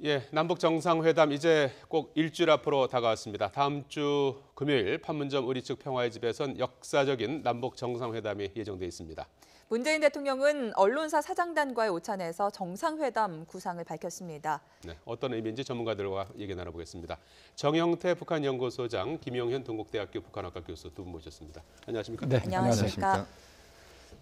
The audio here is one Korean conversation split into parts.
예, 남북 정상회담 이제 꼭 일주일 앞으로 다가왔습니다. 다음 주 금요일 판문점 우리 측 평화의 집에선 역사적인 남북 정상회담이 예정돼 있습니다. 문재인 대통령은 언론사 사장단과의 오찬에서 정상회담 구상을 밝혔습니다. 네, 어떤 의미인지 전문가들과 얘기 나눠보겠습니다. 정영태 북한연구소장, 김용현 동국대학교 북한학과 교수 두 분 모셨습니다. 안녕하십니까? 네, 안녕하십니까?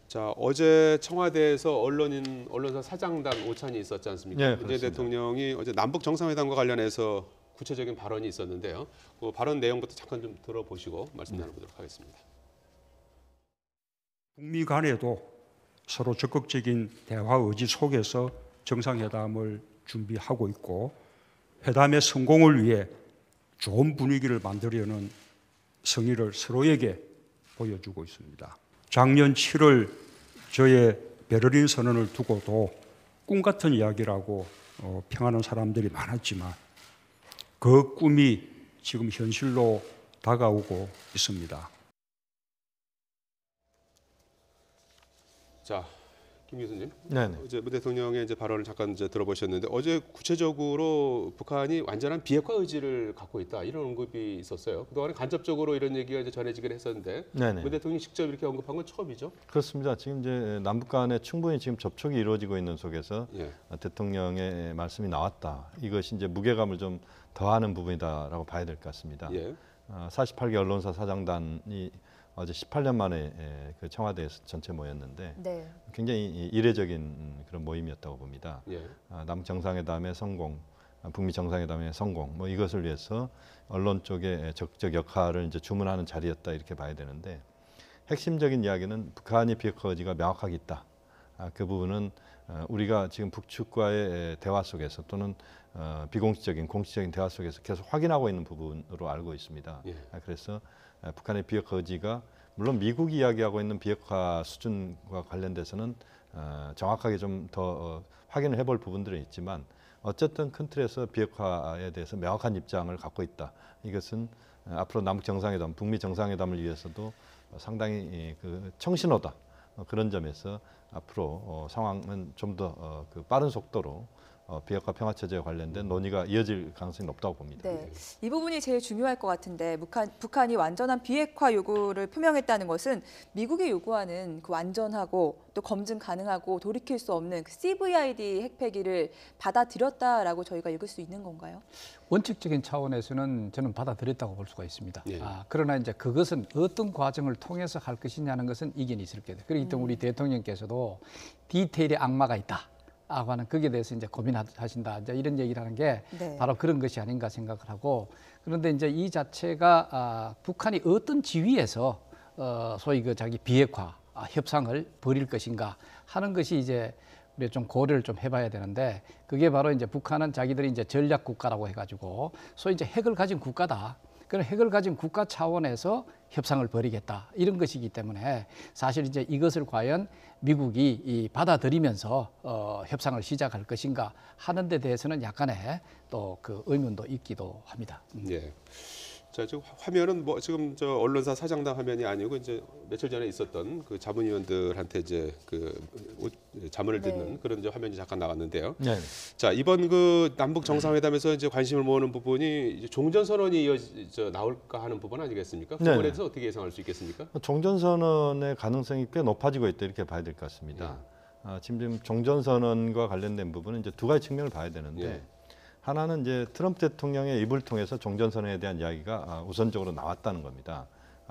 자, 어제 청와대에서 언론사 사장단 오찬이 있었지 않습니까? 네, 문재인 그렇습니다. 대통령이 어제 남북 정상회담과 관련해서 구체적인 발언이 있었는데요. 그 발언 내용부터 잠깐 좀 들어보시고 말씀 나눠보도록 하겠습니다. 북미 간에도 서로 적극적인 대화 의지 속에서 정상회담을 준비하고 있고 회담의 성공을 위해 좋은 분위기를 만들려는 성의를 서로에게 보여주고 있습니다. 작년 7월 저의 베를린 선언을 두고도 꿈 같은 이야기라고 평하는 사람들이 많았지만 그 꿈이 지금 현실로 다가오고 있습니다. 자, 김 교수님, 네네. 어제 문 대통령의 이제 발언을 잠깐 이제 들어보셨는데 어제 구체적으로 북한이 완전한 비핵화 의지를 갖고 있다 이런 언급이 있었어요. 그동안에 간접적으로 이런 얘기가 이제 전해지긴 했었는데 네네. 문 대통령이 직접 이렇게 언급한 건 처음이죠. 그렇습니다. 지금 이제 남북 간에 충분히 지금 접촉이 이루어지고 있는 속에서 예. 대통령의 말씀이 나왔다. 이것이 이제 무게감을 좀 더하는 부분이다라고 봐야 될 것 같습니다. 예. 48개 언론사 사장단이 어제 18년 만에 그 청와대에서 전체 모였는데 네. 굉장히 이례적인 그런 모임이었다고 봅니다. 예. 남북 정상회담의 성공, 북미 정상회담의 성공, 뭐 이것을 위해서 언론 쪽의 적극적 역할을 이제 주문하는 자리였다 이렇게 봐야 되는데 핵심적인 이야기는 북한이 비핵화 의지가 명확하게 있다. 그 부분은 우리가 지금 북측과의 대화 속에서 또는 비공식적인 공식적인 대화 속에서 계속 확인하고 있는 부분으로 알고 있습니다. 예. 그래서 북한의 비핵화 의지가 물론 미국이 이야기하고 있는 비핵화 수준과 관련돼서는 정확하게 좀 더 확인을 해볼 부분들은 있지만 어쨌든 큰 틀에서 비핵화에 대해서 명확한 입장을 갖고 있다. 이것은 앞으로 남북 정상회담, 북미 정상회담을 위해서도 상당히 그 청신호다. 그런 점에서 앞으로 상황은 좀 더 그 빠른 속도로 비핵화 평화체제와 관련된 논의가 이어질 가능성이 높다고 봅니다. 네, 이 부분이 제일 중요할 것 같은데 북한이 완전한 비핵화 요구를 표명했다는 것은 미국이 요구하는 그 완전하고 또 검증 가능하고 돌이킬 수 없는 그 CVID 핵폐기를 받아들였다라고 저희가 읽을 수 있는 건가요? 원칙적인 차원에서는 저는 받아들였다고 볼 수가 있습니다. 예. 그러나 이제 그것은 어떤 과정을 통해서 할 것이냐는 것은 이견이 있을 거예요. 그렇기 때문에 우리 대통령께서도 디테일에 악마가 있다. 라고 하는 거기에 대해서 이제 고민하신다. 이제 이런 얘기를 하는 게 네. 바로 그런 것이 아닌가 생각을 하고 그런데 이제 이 자체가 북한이 어떤 지위에서 소위 그 자기 비핵화 협상을 벌일 것인가 하는 것이 이제 우리가 좀 고려를 좀 해봐야 되는데 그게 바로 이제 북한은 자기들이 이제 전략 국가라고 해가지고 소위 이제 핵을 가진 국가다. 그런 핵을 가진 국가 차원에서 협상을 벌이겠다 이런 것이기 때문에 사실 이제 이것을 과연 미국이 받아들이면서 협상을 시작할 것인가 하는 데 대해서는 약간의 또 그 의문도 있기도 합니다. 예. 자, 지금 화면은 뭐 지금 저 언론사 사장단 화면이 아니고 이제 며칠 전에 있었던 그 자문위원들한테 이제 그 자문을 듣는 네. 그런 이제 화면이 잠깐 나왔는데요. 네. 자, 이번 그 남북 정상회담에서 이제 관심을 모으는 부분이 이제 종전 선언이 나올까 하는 부분 아니겠습니까? 그 네네. 부분에 대해서 어떻게 예상할 수 있겠습니까? 종전선언의 가능성이 꽤 높아지고 있다 이렇게 봐야 될 것 같습니다. 지금 종전선언과 관련된 부분은 이제 두 가지 측면을 봐야 되는데 예. 하나는 이제 트럼프 대통령의 입을 통해서 종전선언에 대한 이야기가 우선적으로 나왔다는 겁니다.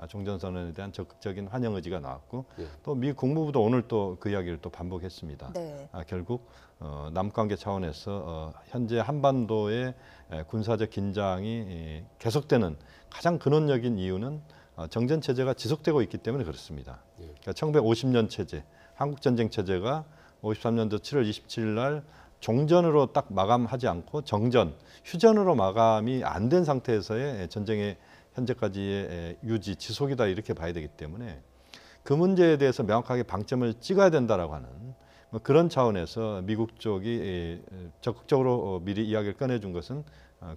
종전선언에 대한 적극적인 환영 의지가 나왔고 예. 또 미 국무부도 오늘 또 그 이야기를 또 반복했습니다. 네. 결국 남북관계 차원에서 현재 한반도의 군사적 긴장이 계속되는 가장 근원적인 이유는 정전 체제가 지속되고 있기 때문에 그렇습니다. 예. 그러니까 1950년 체제, 한국 전쟁 체제가 53년도 7월 27일 날 종전으로 딱 마감하지 않고 정전, 휴전으로 마감이 안 된 상태에서의 전쟁의 현재까지의 유지, 지속이다 이렇게 봐야 되기 때문에 그 문제에 대해서 명확하게 방점을 찍어야 된다라고 하는 그런 차원에서 미국 쪽이 적극적으로 미리 이야기를 꺼내준 것은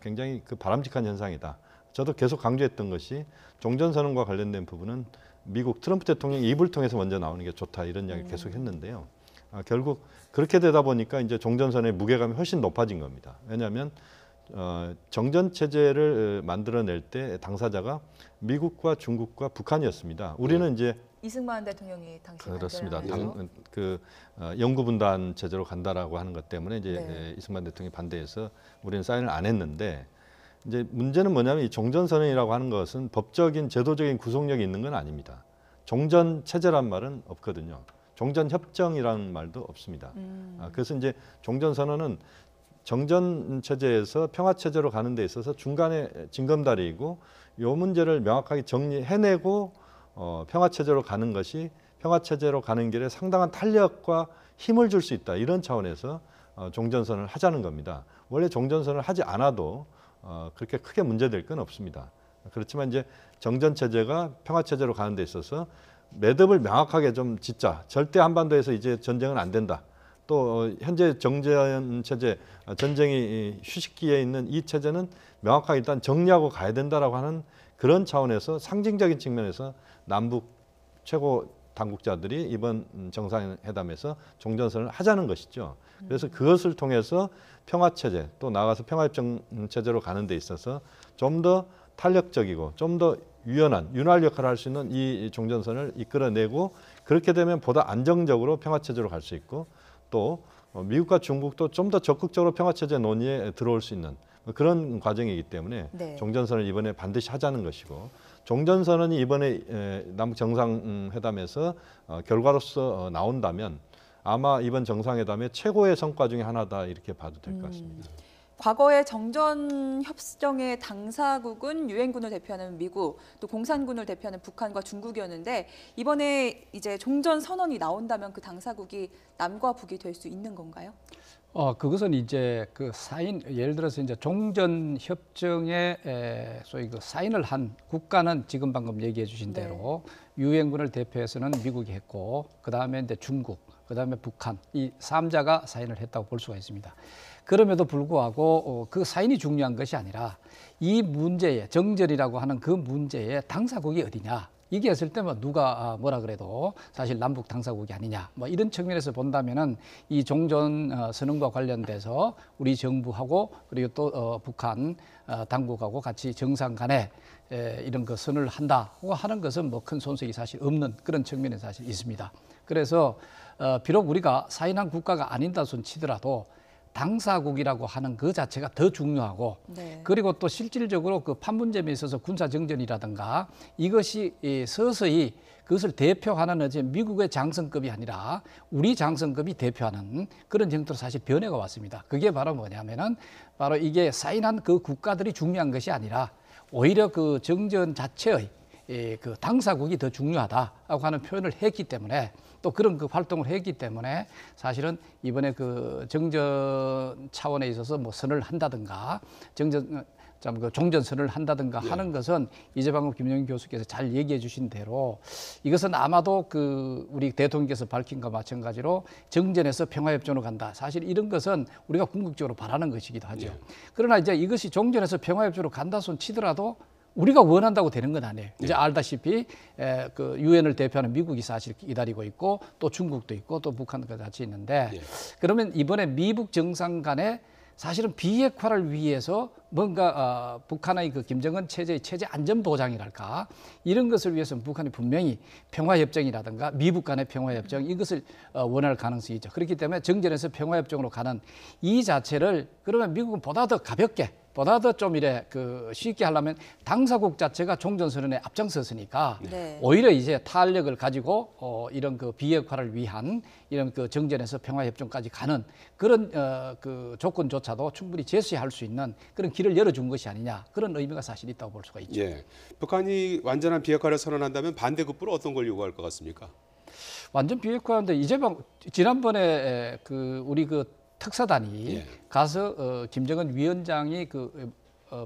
굉장히 그 바람직한 현상이다. 저도 계속 강조했던 것이 종전선언과 관련된 부분은 미국 트럼프 대통령 입을 통해서 먼저 나오는 게 좋다 이런 이야기 계속 했는데요. 결국 그렇게 되다 보니까 이제 종전선의 무게감이 훨씬 높아진 겁니다. 왜냐하면 정전 체제를 만들어낼 때 당사자가 미국과 중국과 북한이었습니다. 우리는 이제 이승만 대통령이 당시 그렇습니다. 만들어낸 영구 분단 체제로 간다라고 하는 것 때문에 이제 네. 이승만 대통령이 반대해서 우리는 사인을 안 했는데 이제 문제는 뭐냐면 이 종전선언이라고 하는 것은 법적인 제도적인 구속력이 있는 건 아닙니다. 종전 체제란 말은 없거든요. 종전 협정이라는 말도 없습니다. 그래서 이제 종전 선언은 정전 체제에서 평화 체제로 가는 데 있어서 중간에 징검다리이고 이 문제를 명확하게 정리해내고 평화 체제로 가는 것이 평화 체제로 가는 길에 상당한 탄력과 힘을 줄 수 있다. 이런 차원에서 종전 선언을 하자는 겁니다. 원래 종전 선언을 하지 않아도 그렇게 크게 문제될 건 없습니다. 그렇지만 이제 정전 체제가 평화 체제로 가는 데 있어서 매듭을 명확하게 좀 짓자. 절대 한반도에서 이제 전쟁은 안 된다. 또 현재 정전 체제, 전쟁이 휴식기에 있는 이 체제는 명확하게 일단 정리하고 가야 된다라고 하는 그런 차원에서 상징적인 측면에서 남북 최고 당국자들이 이번 정상회담에서 종전선언을 하자는 것이죠. 그래서 그것을 통해서 평화 체제 또 나아가서 평화협정 체제로 가는 데 있어서 좀 더 탄력적이고 좀 더 유연한 윤활 역할을 할 수 있는 이 종전선을 이끌어내고 그렇게 되면 보다 안정적으로 평화 체제로 갈 수 있고 또 미국과 중국도 좀 더 적극적으로 평화 체제 논의에 들어올 수 있는 그런 과정이기 때문에 네. 종전선언을 이번에 반드시 하자는 것이고 종전선언이 이번에 남북 정상회담에서 결과로서 나온다면 아마 이번 정상회담의 최고의 성과 중에 하나다 이렇게 봐도 될 것 같습니다. 과거의 정전 협정의 당사국은 유엔군을 대표하는 미국, 또 공산군을 대표하는 북한과 중국이었는데 이번에 이제 종전 선언이 나온다면 그 당사국이 남과 북이 될 수 있는 건가요? 그것은 이제 그 사인, 예를 들어서 이제 종전 협정에 소위 그 사인을 한 국가는 지금 방금 얘기해 주신 대로 유엔군을 대표해서는 미국이 했고, 그 다음에 이제 중국, 그 다음에 북한, 이 3자가 사인을 했다고 볼 수가 있습니다. 그럼에도 불구하고 그 사인이 중요한 것이 아니라 이 문제에 정전이라고 하는 그 문제에 당사국이 어디냐. 이게 했을 때 뭐 누가 뭐라 그래도 사실 남북 당사국이 아니냐. 뭐 이런 측면에서 본다면은 이 종전 선언과 관련돼서 우리 정부하고 그리고 또 북한 당국하고 같이 정상 간에 이런 그 선언을 한다고 하는 것은 뭐 큰 손색이 사실 없는 그런 측면이 사실 있습니다. 그래서 비록 우리가 사인한 국가가 아닌다 손 치더라도 당사국이라고 하는 그 자체가 더 중요하고 그리고 또 실질적으로 그 판문점에 있어서 군사정전이라든가 이것이 서서히 그것을 대표하는 어제 미국의 장성급이 아니라 우리 장성급이 대표하는 그런 정도로 사실 변해가 왔습니다. 그게 바로 뭐냐면은 바로 이게 사인한 그 국가들이 중요한 것이 아니라 오히려 그 정전 자체의 그 당사국이 더 중요하다고 하는 표현을 했기 때문에 또 그런 그 활동을 했기 때문에 사실은 이번에 그 정전 차원에 있어서 뭐 선을 한다든가 종전 선을 한다든가 하는 것은 이제 방금 김영인 교수께서 잘 얘기해 주신 대로 이것은 아마도 그 우리 대통령께서 밝힌 것과 마찬가지로 정전에서 평화협정으로 간다. 사실 이런 것은 우리가 궁극적으로 바라는 것이기도 하죠. 그러나 이제 이것이 종전에서 평화협정으로 간다 손 치더라도 우리가 원한다고 되는 건 아니에요. 이제 알다시피 그 유엔을 대표하는 미국이 사실 기다리고 있고 또 중국도 있고 또 북한도 같이 있는데 그러면 이번에 미북 정상 간에 사실은 비핵화를 위해서 뭔가 북한의 그 김정은 체제의 체제 안전 보장이랄까 이런 것을 위해서는 북한이 분명히 평화협정이라든가 미북 간의 평화협정 이것을 원할 가능성이 있죠. 그렇기 때문에 정전에서 평화협정으로 가는 이 자체를 그러면 미국은 보다 더 가볍게 보다 더 좀 이래 그 쉽게 하려면 당사국 자체가 종전선언에 앞장섰으니까 오히려 이제 탄력을 가지고 이런 그 비핵화를 위한 이런 그 정전에서 평화협정까지 가는 그런 그 조건조차도 충분히 제시할 수 있는 그런 길을 열어준 것이 아니냐 그런 의미가 사실 있다고 볼 수가 있죠. 예. 북한이 완전한 비핵화를 선언한다면 반대급부로 어떤 걸 요구할 것 같습니까? 완전 비핵화인데 이제 지난번에 그 우리 그 특사단이 가서 김정은 위원장이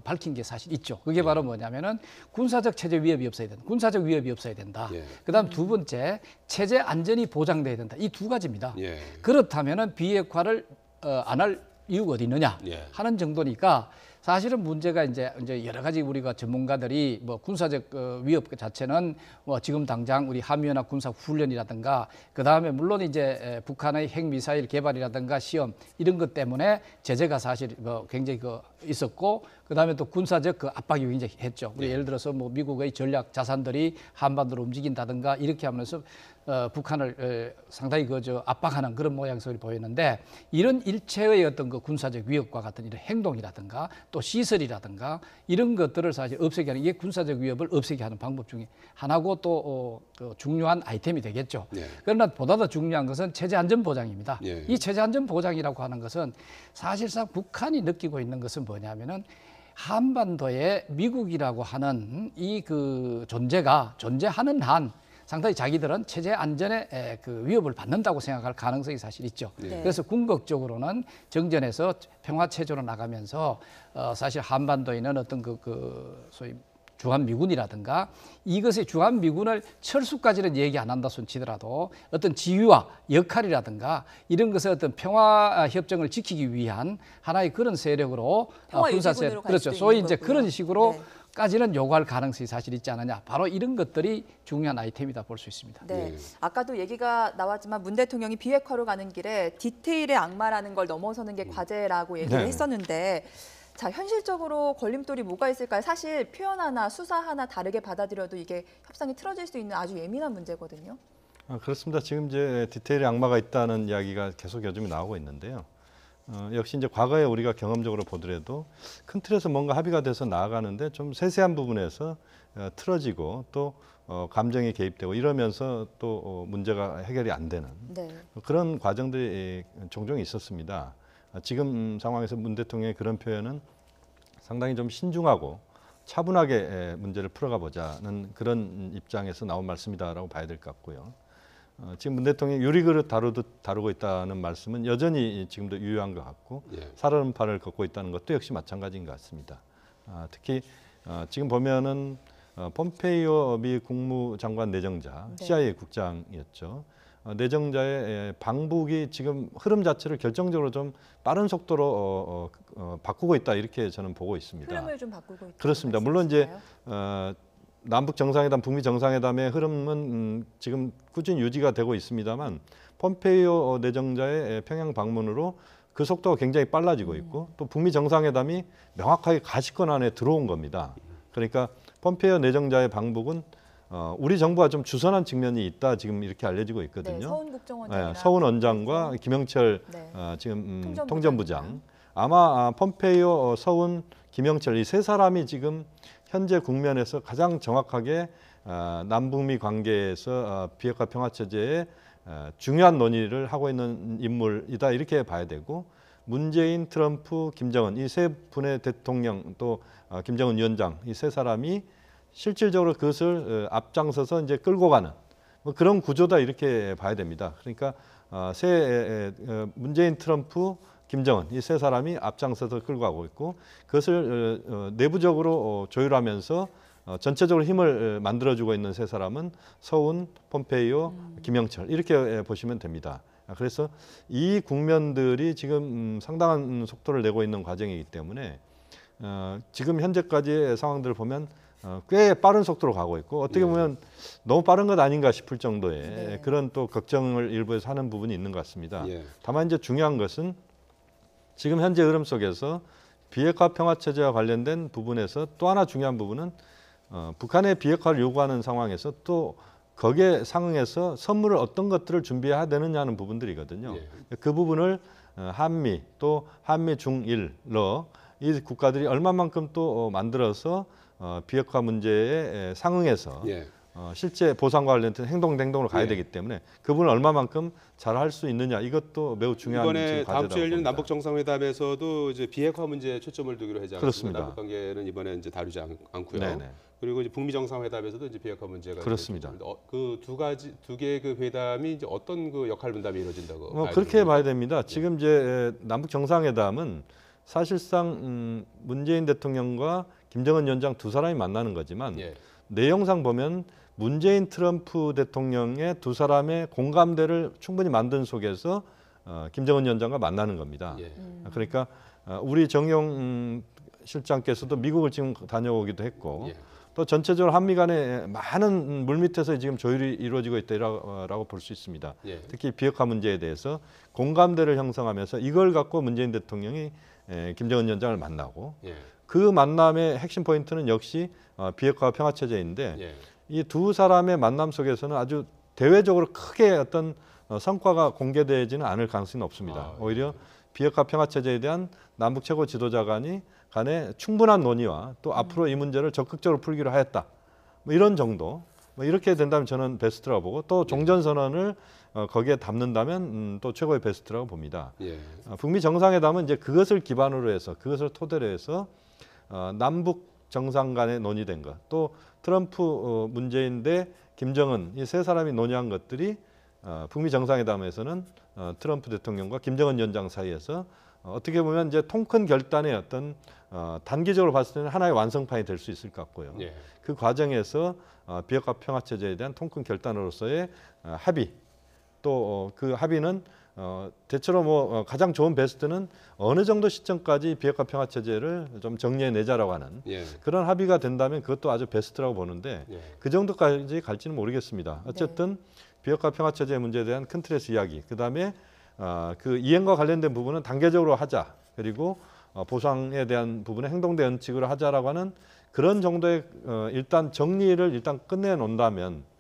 밝힌 게 사실 있죠. 그게 바로 뭐냐면은 군사적 체제 위협이 없어야 된다. 군사적 위협이 없어야 된다. 그다음 두 번째 체제 안전이 보장돼야 된다. 이 두 가지입니다. 그렇다면은 비핵화를 안 할 이유가 어디 있느냐 하는 정도니까 사실은 문제가 이제 여러 가지 우리가 전문가들이 뭐 군사적 위협 자체는 뭐 지금 당장 우리 한미연합 군사 훈련이라든가 그 다음에 물론 이제 북한의 핵미사일 개발이라든가 시험 이런 것 때문에 제재가 사실 굉장히 있었고 그 다음에 또 군사적 압박이 굉장히 했죠. 우리 예를 들어서 뭐 미국의 전략 자산들이 한반도로 움직인다든가 이렇게 하면서 북한을 상당히 압박하는 그런 모양새를 보였는데 이런 일체의 어떤 군사적 위협과 같은 이런 행동이라든가 또 시설이라든가 이런 것들을 사실 없애게 하는 이게 군사적 위협을 없애게 하는 방법 중에 하나고 또 중요한 아이템이 되겠죠. 네. 그러나 보다 더 중요한 것은 체제 안전 보장입니다. 네. 이 체제 안전 보장이라고 하는 것은 사실상 북한이 느끼고 있는 것은 뭐냐면은 한반도에 미국이라고 하는 이 존재가 존재하는 한 상당히 자기들은 체제 안전에 위협을 받는다고 생각할 가능성이 사실 있죠. 네. 그래서 궁극적으로는 정전에서 평화 체제로 나가면서 사실 한반도에 있는 어떤 소위 주한미군이라든가 이것의 주한미군을 철수까지는 얘기 안 한다 손치더라도 어떤 지위와 역할이라든가 이런 것의 어떤 평화 협정을 지키기 위한 하나의 그런 세력으로 평화유지군으로 갈 그렇죠. 수도 소위 있는 이제 거고요. 그런 식으로 네. 까지는 요구할 가능성이 사실 있지 않느냐. 바로 이런 것들이 중요한 아이템이다 볼 수 있습니다. 네. 네. 아까도 얘기가 나왔지만 문 대통령이 비핵화로 가는 길에 디테일의 악마라는 걸 넘어서는 게 과제라고 얘기를 네. 했었는데 자, 현실적으로 걸림돌이 뭐가 있을까요? 사실 표현 하나, 수사 하나 다르게 받아들여도 이게 협상이 틀어질 수 있는 아주 예민한 문제거든요. 그렇습니다. 지금 이제 디테일의 악마가 있다는 이야기가 계속 요즘에 나오고 있는데요. 역시 이제 과거에 우리가 경험적으로 보더라도 큰 틀에서 뭔가 합의가 돼서 나아가는데 좀 세세한 부분에서 틀어지고 또 감정이 개입되고 이러면서 또 문제가 해결이 안 되는 네. 그런 과정들이 종종 있었습니다. 지금 상황에서 문 대통령의 그런 표현은 상당히 좀 신중하고 차분하게 문제를 풀어가 보자는 그런 입장에서 나온 말씀이다라고 봐야 될 것 같고요. 지금 문 대통령이 유리그릇 다루듯 다루고 있다는 말씀은 여전히 지금도 유효한 것 같고 예. 살얼음판을 걷고 있다는 것도 역시 마찬가지인 것 같습니다. 특히 지금 보면은 폼페이오 미 국무장관 내정자 네. CIA 국장이었죠. 내정자의 방북이 지금 흐름 자체를 결정적으로 좀 빠른 속도로 바꾸고 있다 이렇게 저는 보고 있습니다. 흐름을 좀 바꾸고 있다. 그렇습니다. 물론 이제 남북 정상회담, 북미 정상회담의 흐름은 지금 꾸준히 유지가 되고 있습니다만 폼페이오 내정자의 평양 방문으로 그 속도가 굉장히 빨라지고 있고 또 북미 정상회담이 명확하게 가시권 안에 들어온 겁니다. 그러니까 폼페이오 내정자의 방북은 우리 정부가 좀 주선한 측면이 있다 지금 이렇게 알려지고 있거든요. 네, 서훈 국정원장이나 서훈 원장과 김영철 네. 지금 통전부장입니다. 통전부장. 아마 폼페이오, 서훈, 김영철 이 세 사람이 지금 현재 국면에서 가장 정확하게 남북미 관계에서 비핵화 평화 체제에 중요한 논의를 하고 있는 인물이다 이렇게 봐야 되고 문재인, 트럼프, 김정은 이 세 분의 대통령 또 김정은 위원장 이 세 사람이 실질적으로 그것을 앞장서서 이제 끌고 가는 뭐 그런 구조다 이렇게 봐야 됩니다. 그러니까 문재인, 트럼프, 김정은 이 세 사람이 앞장서서 끌고 가고 있고 그것을 내부적으로 조율하면서 전체적으로 힘을 만들어주고 있는 세 사람은 서훈, 폼페이오, 김영철 이렇게 보시면 됩니다. 그래서 이 국면들이 지금 상당한 속도를 내고 있는 과정이기 때문에 지금 현재까지의 상황들을 보면 꽤 빠른 속도로 가고 있고 어떻게 보면 너무 빠른 것 아닌가 싶을 정도의 네. 그런 또 걱정을 일부에서 하는 부분이 있는 것 같습니다. 예. 다만 이제 중요한 것은 지금 현재 흐름 속에서 비핵화 평화 체제와 관련된 부분에서 또 하나 중요한 부분은 북한의 비핵화를 요구하는 상황에서 또 거기에 상응해서 선물을 어떤 것들을 준비해야 되느냐는 부분들이거든요. 예. 그 부분을 한미 또 한미 중일러 이 국가들이 얼마만큼 또 만들어서 비핵화 문제에 상응해서 예. 실제 보상과 관련된 행동으로 가야 예. 되기 때문에 그 부분을 얼마만큼 잘 할 수 있느냐 이것도 매우 중요한 이번에 지금 다음 주에 과제라고 열리는 봅니다. 남북 정상회담에서도 이제 비핵화 문제에 초점을 두기로 하지 않았습니까? 그렇습니다. 남북 관계는 이번에 이제 다루지 않고요. 네네. 그리고 이제 북미 정상회담에서도 이제 비핵화 문제가 그렇습니다. 그 두 개의 그 회담이 이제 어떤 그 역할 분담이 이루어진다고 봐야 그렇게 됩니까? 봐야 됩니다. 지금 이제 남북 정상회담은 사실상 문재인 대통령과 김정은 위원장 두 사람이 만나는 거지만 예. 내용상 보면 문재인 트럼프 대통령의 두 사람의 공감대를 충분히 만든 속에서 김정은 위원장과 만나는 겁니다. 예. 그러니까 우리 정용 실장께서도 미국을 지금 다녀오기도 했고 예. 또 전체적으로 한미 간에 많은 물밑에서 지금 조율이 이루어지고 있다라고 볼 수 있습니다. 예. 특히 비핵화 문제에 대해서 공감대를 형성하면서 이걸 갖고 문재인 대통령이 김정은 위원장을 만나고 예. 그 만남의 핵심 포인트는 역시 비핵화 평화 체제인데 예. 이 두 사람의 만남 속에서는 아주 대외적으로 크게 어떤 성과가 공개되지는 않을 가능성이 높습니다. 오히려 비핵화 평화 체제에 대한 남북 최고 지도자 간의 충분한 논의와 또 앞으로 이 문제를 적극적으로 풀기로 하였다. 뭐 이런 정도. 뭐 이렇게 된다면 저는 베스트라고 보고 또 종전 선언을 거기에 담는다면 또 최고의 베스트라고 봅니다. 예. 북미 정상회담은 이제 그것을 기반으로 해서 그것을 토대로 해서 남북 정상 간에 논의된 것, 또 트럼프 문재인 대 김정은 이 세 사람이 논의한 것들이 북미 정상회담에서는 트럼프 대통령과 김정은 위원장 사이에서 어떻게 보면 이제 통 큰 결단의 어떤 단기적으로 봤을 때는 하나의 완성판이 될 수 있을 것 같고요. 예. 그 과정에서 비핵화 평화 체제에 대한 통 큰 결단으로서의 합의, 또 그 합의는 대체로 뭐 가장 좋은 베스트는 어느 정도 시점까지 비핵화 평화 체제를 좀 정리해내자라고 하는 예. 그런 합의가 된다면 그것도 아주 베스트라고 보는데 예. 그 정도까지 갈지는 모르겠습니다. 어쨌든 비핵화 평화 체제 문제에 대한 큰 틀에서 이야기, 그다음에 그 이행과 관련된 부분은 단계적으로 하자, 그리고 보상에 대한 부분에 행동대 원칙으로 하자라고 하는 그런 정도의 일단 정리를 일단 끝내놓는다면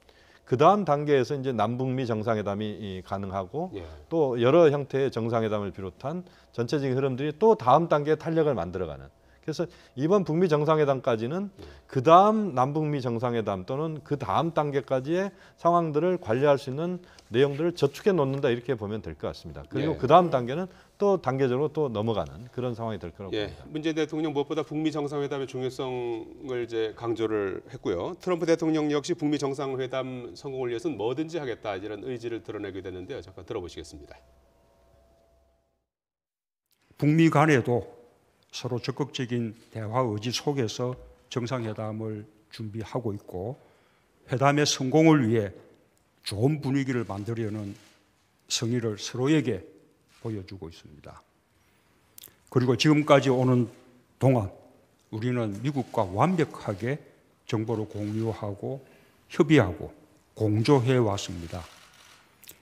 그 다음 단계에서 이제 남북미 정상회담이 가능하고 예. 또 여러 형태의 정상회담을 비롯한 전체적인 흐름들이 또 다음 단계의 탄력을 만들어가는. 그래서 이번 북미 정상회담까지는 그 다음 남북미 정상회담 또는 그 다음 단계까지의 상황들을 관리할 수 있는 내용들을 저축해 놓는다 이렇게 보면 될 것 같습니다. 그리고 예. 그 다음 단계는 또 단계적으로 또 넘어가는 그런 상황이 될 거라고 예, 봅니다. 문재인 대통령 무엇보다 북미 정상회담의 중요성을 이제 강조를 했고요. 트럼프 대통령 역시 북미 정상회담 성공을 위해서는 뭐든지 하겠다 이런 의지를 드러내게 됐는데요. 잠깐 들어보시겠습니다. 북미 간에도 서로 적극적인 대화 의지 속에서 정상회담을 준비하고 있고 회담의 성공을 위해 좋은 분위기를 만들려는 성의를 서로에게 보여주고 있습니다. 그리고 지금까지 오는 동안 우리는 미국과 완벽하게 정보를 공유하고 협의하고 공조해 왔습니다.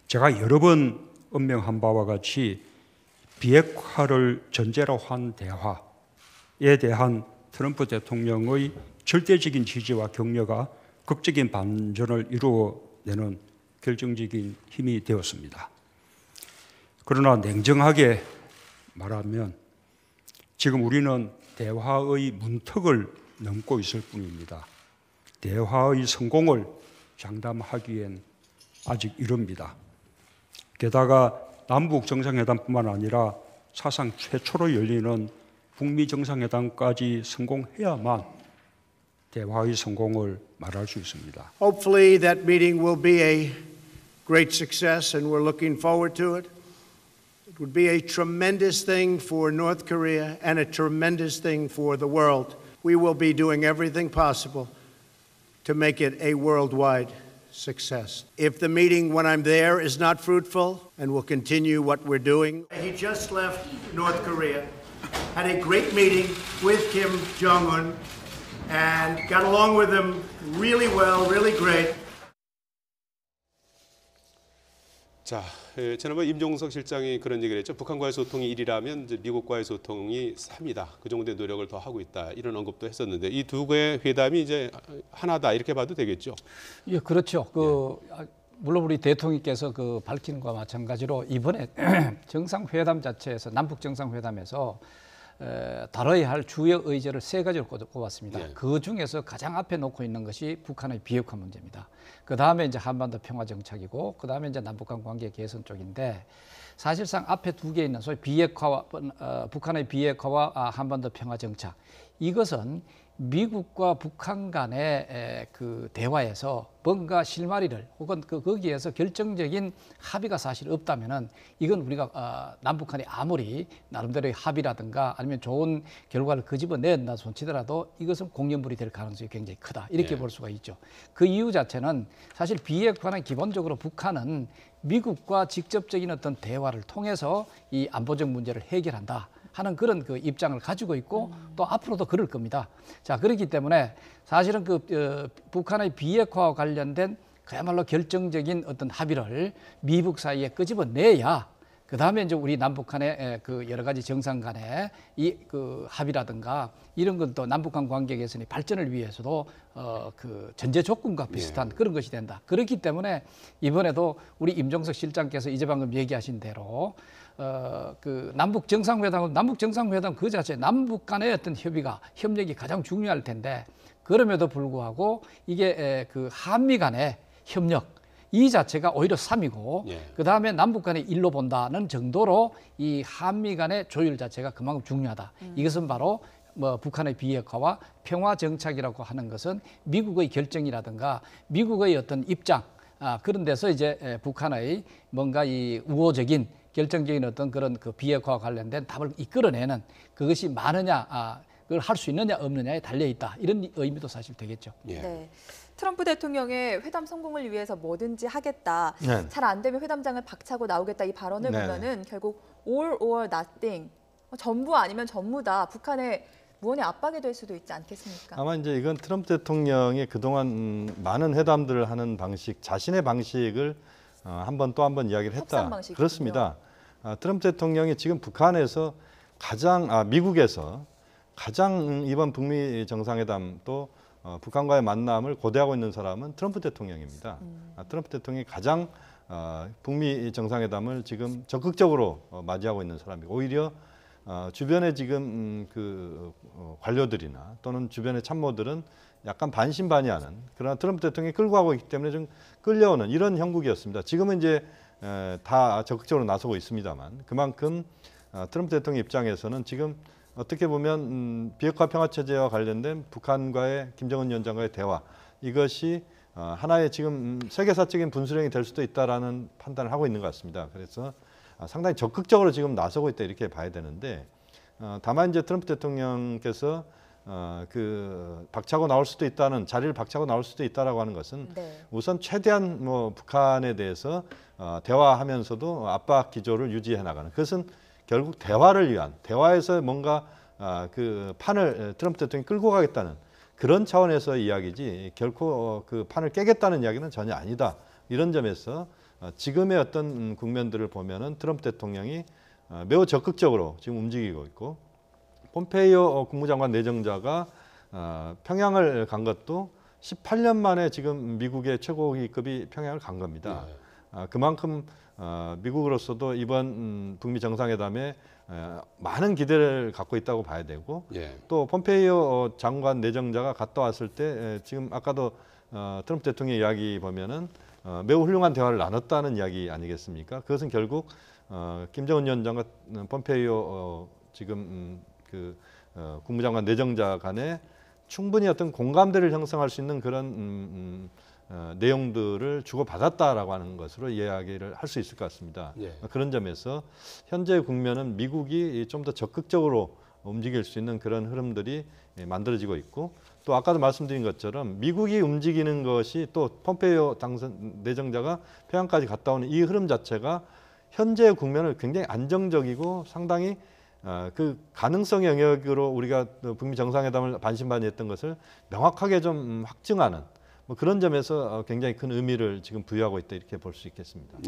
제가 여러 번 언명한 바와 같이 비핵화를 전제로 한 대화에 대한 트럼프 대통령의 절대적인 지지와 격려가 극적인 반전을 이루어내는 결정적인 힘이 되었습니다. 그러나 냉정하게 말하면 지금 우리는 대화의 문턱을 넘고 있을 뿐입니다. 대화의 성공을 장담하기엔 아직 이릅니다. 게다가 남북 정상회담뿐만 아니라 사상 최초로 열리는 북미 정상회담까지 성공해야만 대화의 성공을 말할 수 있습니다. Hopefully that meeting will be a great success and we're looking forward to it. It would be a tremendous thing for North Korea and a tremendous thing for the world. We will be doing everything possible to make it a worldwide success. If the meeting when I'm there is not fruitful, and we'll continue what we're doing. He just left North Korea, had a great meeting with Kim Jong-un, and got along with him really well, really great. 자, 지난번 임종석 실장이 그런 얘기를 했죠. 북한과의 소통이 1이라면 이제 미국과의 소통이 3이다. 그 정도의 노력을 더 하고 있다. 이런 언급도 했었는데 이 두 개의 회담이 이제 하나다 이렇게 봐도 되겠죠. 예, 그렇죠. 물론 우리 대통령께서 밝히는 것과 마찬가지로 이번에 정상회담 자체에서 남북 정상회담에서 다뤄야 할 주요 의제를 3가지를 꼽았습니다. 예. 그 중에서 가장 앞에 놓고 있는 것이 북한의 비핵화 문제입니다. 그 다음에 이제 한반도 평화 정착이고, 그 다음에 이제 남북한 관계 개선 쪽인데, 사실상 앞에 2개 있는 소위 비핵화와 북한의 비핵화와 한반도 평화 정착, 이것은 미국과 북한 간의 그 대화에서 뭔가 실마리를 혹은 거기에서 결정적인 합의가 사실 없다면은 이건 우리가 남북한이 아무리 나름대로의 합의라든가 아니면 좋은 결과를 끄집어낸다 손치더라도 이것은 공연불이 될 가능성이 굉장히 크다 이렇게 볼 수가 있죠. 그 이유 자체는 사실 비핵화는 기본적으로 북한은 미국과 직접적인 어떤 대화를 통해서 이 안보적 문제를 해결한다. 하는 그런 그 입장을 가지고 있고 또 앞으로도 그럴 겁니다. 자, 그렇기 때문에 사실은 북한의 비핵화와 관련된 그야말로 결정적인 어떤 합의를 미북 사이에 끄집어내야 그 다음에 이제 우리 남북한의 그 여러 가지 정상 간의 이 그 합의라든가 이런 건 또 남북한 관계 개선의 발전을 위해서도 그 전제 조건과 비슷한 그런 것이 된다. 그렇기 때문에 이번에도 우리 임종석 실장께서 이제 방금 얘기하신 대로 그 남북 정상회담 그 자체 남북 간의 어떤 협력이 가장 중요할 텐데 그럼에도 불구하고 이게 그 한미 간의 협력 이 자체가 오히려 3이고 그 다음에 남북 간의 일로 본다는 정도로 이 한미 간의 조율 자체가 그만큼 중요하다. 이것은 바로 뭐 북한의 비핵화와 평화 정착이라고 하는 것은 미국의 결정이라든가 미국의 어떤 입장 그런 데서 이제 북한의 뭔가 이 우호적인 결정적인 어떤 그런 그 비핵화와 관련된 답을 이끌어내는 그것이 많으냐 그걸 할 수 있느냐 없느냐에 달려 있다. 이런 의미도 사실 되겠죠. 네. 트럼프 대통령의 회담 성공을 위해서 뭐든지 하겠다. 네. 잘 안 되면 회담장을 박차고 나오겠다. 이 발언을 네. 보면은 결국 all or nothing. 전부 아니면 전무다. 북한의 무언의 압박이 될 수도 있지 않겠습니까? 아마 이제 이건 트럼프 대통령이 그동안 많은 회담들을 하는 방식, 자신의 방식을 한 번 또 한 번 이야기를 했다. 협상 방식이군요. 그렇습니다. 트럼프 대통령이 지금 북한에서 미국에서 가장 이번 북미 정상회담 또 북한과의 만남을 고대하고 있는 사람은 트럼프 대통령입니다. 트럼프 대통령이 가장 북미 정상회담을 지금 적극적으로 맞이하고 있는 사람이고 오히려 주변에 지금 관료들이나 또는 주변의 참모들은 약간 반신반의하는 그러나 트럼프 대통령이 끌고 가고 있기 때문에 좀 끌려오는 이런 형국이었습니다. 지금은 이제 다 적극적으로 나서고 있습니다만 그만큼 트럼프 대통령 입장에서는 지금 어떻게 보면 비핵화 평화체제와 관련된 북한과의 김정은 위원장과의 대화 이것이 하나의 지금 세계사적인 분수령이 될 수도 있다라는 판단을 하고 있는 것 같습니다. 그래서 상당히 적극적으로 지금 나서고 있다 이렇게 봐야 되는데 다만 이제 트럼프 대통령께서 박차고 나올 수도 있다는 자리를 박차고 나올 수도 있다라고 하는 것은 우선 최대한 북한에 대해서 대화하면서도 압박 기조를 유지해 나가는 그것은 결국 대화를 위한 대화에서 뭔가 그 판을 트럼프 대통령이 끌고 가겠다는 그런 차원에서 이야기지 결코 그 판을 깨겠다는 이야기는 전혀 아니다. 이런 점에서 지금의 어떤 국면들을 보면은 트럼프 대통령이 매우 적극적으로 지금 움직이고 있고 폼페이오 국무장관 내정자가 평양을 간 것도 18년 만에 지금 미국의 최고위급이 평양을 간 겁니다. 그만큼 미국으로서도 이번 북미 정상회담에 많은 기대를 갖고 있다고 봐야 되고 또 폼페이오 장관 내정자가 갔다 왔을 때 지금 아까도 트럼프 대통령 이야기 보면은 매우 훌륭한 대화를 나눴다는 이야기 아니겠습니까? 그것은 결국 김정은 위원장과 폼페이오 지금 국무장관 내정자 간에 충분히 어떤 공감대를 형성할 수 있는 그런 내용들을 주고받았다라고 하는 것으로 이야기를 할 수 있을 것 같습니다. 그런 점에서 현재 국면은 미국이 좀 더 적극적으로 움직일 수 있는 그런 흐름들이 만들어지고 있고 또 아까도 말씀드린 것처럼 미국이 움직이는 것이 또 폼페이오 내정자가 평양까지 갔다 오는 이 흐름 자체가 현재 국면을 굉장히 안정적이고 상당히 그 가능성 영역으로 우리가 북미 정상회담을 반신반의했던 것을 명확하게 좀 확증하는 그런 점에서 굉장히 큰 의미를 지금 부여하고 있다 이렇게 볼 수 있겠습니다.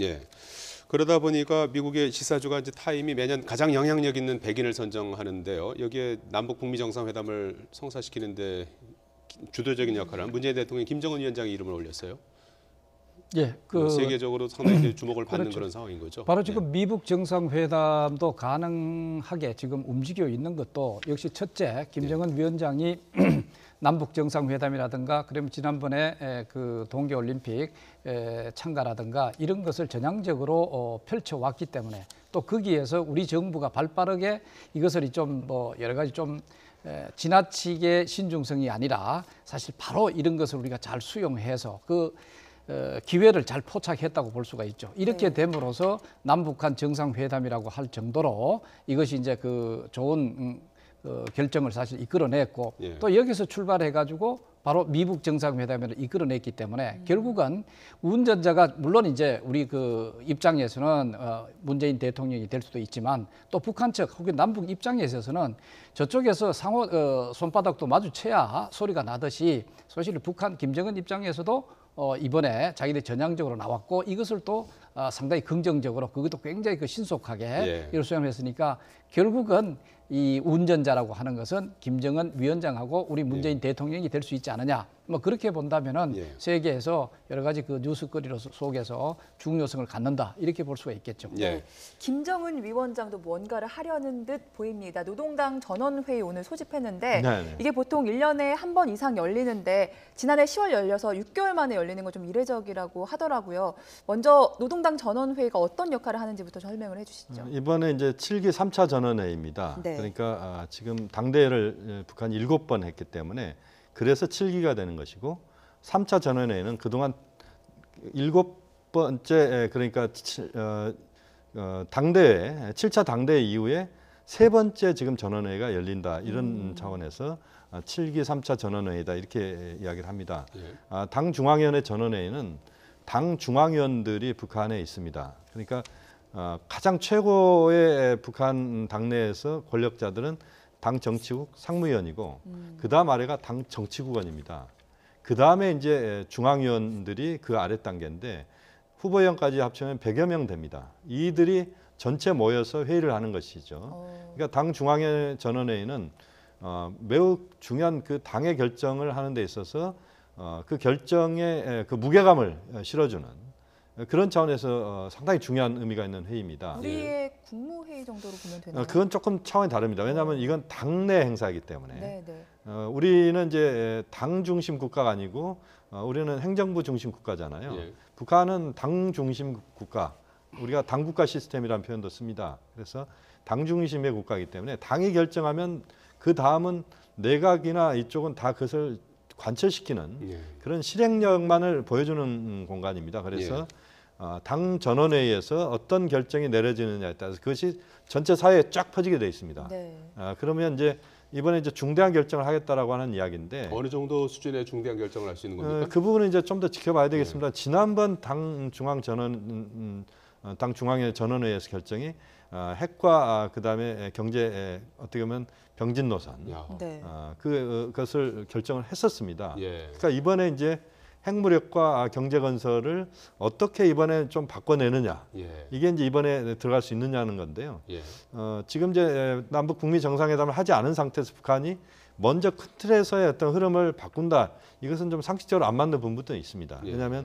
그러다 보니까 미국의 시사주가 이제 타임이 매년 가장 영향력 있는 100인을 선정하는데요. 여기에 남북 북미 정상회담을 성사시키는데 주도적인 역할을 한 문재인 대통령 김정은 위원장의 이름을 올렸어요. 세계적으로 상당히 주목을 받는 그런 상황인 거죠. 바로 지금 미북 정상회담도 가능하게 지금 움직여 있는 것도 역시 첫째 김정은 위원장이 남북 정상회담이라든가 그러면 지난번에 그 동계올림픽 참가라든가 이런 것을 전향적으로 펼쳐왔기 때문에 또 거기에서 우리 정부가 발빠르게 이것을 좀 여러 가지 좀 지나치게 신중성이 아니라 사실 바로 이런 것을 우리가 잘 수용해서 기회를 잘 포착했다고 볼 수가 있죠. 이렇게 됨으로써 남북한 정상회담이라고 할 정도로 이것이 이제 그 좋은 결정을 사실 이끌어냈고 예. 또 여기서 출발해가지고 바로 미북 정상회담을 이끌어냈기 때문에 결국은 운전자가 물론 이제 우리 그 입장에서는 문재인 대통령이 될 수도 있지만 또 북한 측 혹은 남북 입장에 있어서는 저쪽에서 상호 손바닥도 마주쳐야 소리가 나듯이 사실 북한 김정은 입장에서도 이번에 자기들이 전향적으로 나왔고 이것을 또 상당히 긍정적으로 그것도 굉장히 그 신속하게 예. 이를 수행했으니까 결국은 이 운전자라고 하는 것은 김정은 위원장하고 우리 문재인 대통령이 될 수 있지 않느냐. 뭐 그렇게 본다면은 예. 세계에서 여러 가지 그 뉴스거리 속에서 중요성을 갖는다 이렇게 볼 수가 있겠죠. 예. 김정은 위원장도 뭔가를 하려는 듯 보입니다. 노동당 전원회의 오늘 소집했는데 네네. 이게 보통 1년에 한 번 이상 열리는데 지난해 10월 열려서 6개월 만에 열리는 건 좀 이례적이라고 하더라고요. 먼저 노동당 전원회의가 어떤 역할을 하는지부터 설명을 해주시죠. 이번에 이제 7기 3차 전원회의입니다. 네. 그러니까 지금 당대회를 북한이 7번 했기 때문에 그래서 7기가 되는 것이고 3차 전원회의는 그동안 7번째 그러니까 당대회 7차 당대회 이후에 3번째 지금 전원회의가 열린다 이런 차원에서 7기 3차 전원회의다 이렇게 이야기를 합니다. 예. 당 중앙위원회 전원회의는 당 중앙위원들이 북한에 있습니다. 그러니까 가장 최고의 북한 당내에서 권력자들은 당 정치국 상무위원이고 그다음 아래가 당 정치국원입니다. 그다음에 이제 중앙위원들이 그 아래 단계인데 후보위원까지 합치면 100여 명 됩니다. 이들이 전체 모여서 회의를 하는 것이죠. 그러니까 당 중앙위원회 전원회의는 매우 중요한 그 당의 결정을 하는 데 있어서 그 결정에 그 무게감을 실어주는 그런 차원에서 상당히 중요한 의미가 있는 회의입니다. 우리의 국무회의 정도로 보면 되나요? 그건 조금 차원이 다릅니다. 왜냐하면 이건 당내 행사이기 때문에 네, 네. 우리는 이제 당 중심 국가가 아니고 우리는 행정부 중심 국가잖아요. 예. 북한은 당 중심 국가, 우리가 당국가 시스템이라는 표현도 씁니다. 그래서 당 중심의 국가이기 때문에 당이 결정하면 그 다음은 내각이나 이쪽은 다 그것을 관철시키는 예. 그런 실행력만을 보여주는 공간입니다. 그래서 당 전원회의에서 어떤 결정이 내려지느냐에 따라서 그것이 전체 사회에 쫙 퍼지게 돼 있습니다. 네. 그러면 이제 이번에 이제 중대한 결정을 하겠다라고 하는 이야기인데 어느 정도 수준의 중대한 결정을 할 수 있는 겁니까? 그 부분은 이제 좀 더 지켜봐야 되겠습니다. 지난번 당 중앙의 전원회의에서 결정이 핵과 그다음에 경제 어떻게 보면 병진 노선 야. 네. 그것을 결정을 했었습니다. 예. 그러니까 이번에 이제 핵무력과 경제 건설을 어떻게 이번에 좀 바꿔내느냐 예. 이게 이제 이번에 들어갈 수 있느냐는 건데요. 예. 지금 이제 남북 북미 정상회담을 하지 않은 상태에서 북한이 먼저 큰 틀에서의 어떤 흐름을 바꾼다. 이것은 좀 상식적으로 안 맞는 부분도 있습니다. 예. 왜냐하면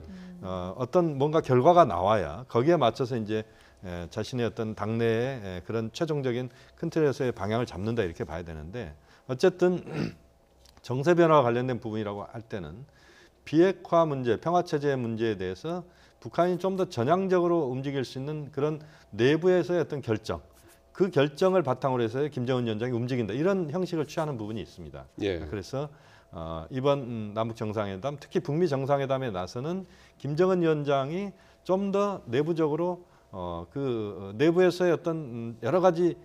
어떤 뭔가 결과가 나와야 거기에 맞춰서 이제 자신의 어떤 당내의 그런 최종적인 큰 틀에서의 방향을 잡는다 이렇게 봐야 되는데 어쨌든 정세 변화와 관련된 부분이라고 할 때는 비핵화 문제, 평화체제 문제에 대해서 북한이 좀 더 전향적으로 움직일 수 있는 그런 내부에서의 어떤 결정, 그 결정을 바탕으로 해서 김정은 위원장이 움직인다. 이런 형식을 취하는 부분이 있습니다. 예. 그래서 이번 남북 정상회담, 특히 북미 정상회담에 나서는 김정은 위원장이 좀 더 내부적으로 그 내부에서의 어떤 여러 가지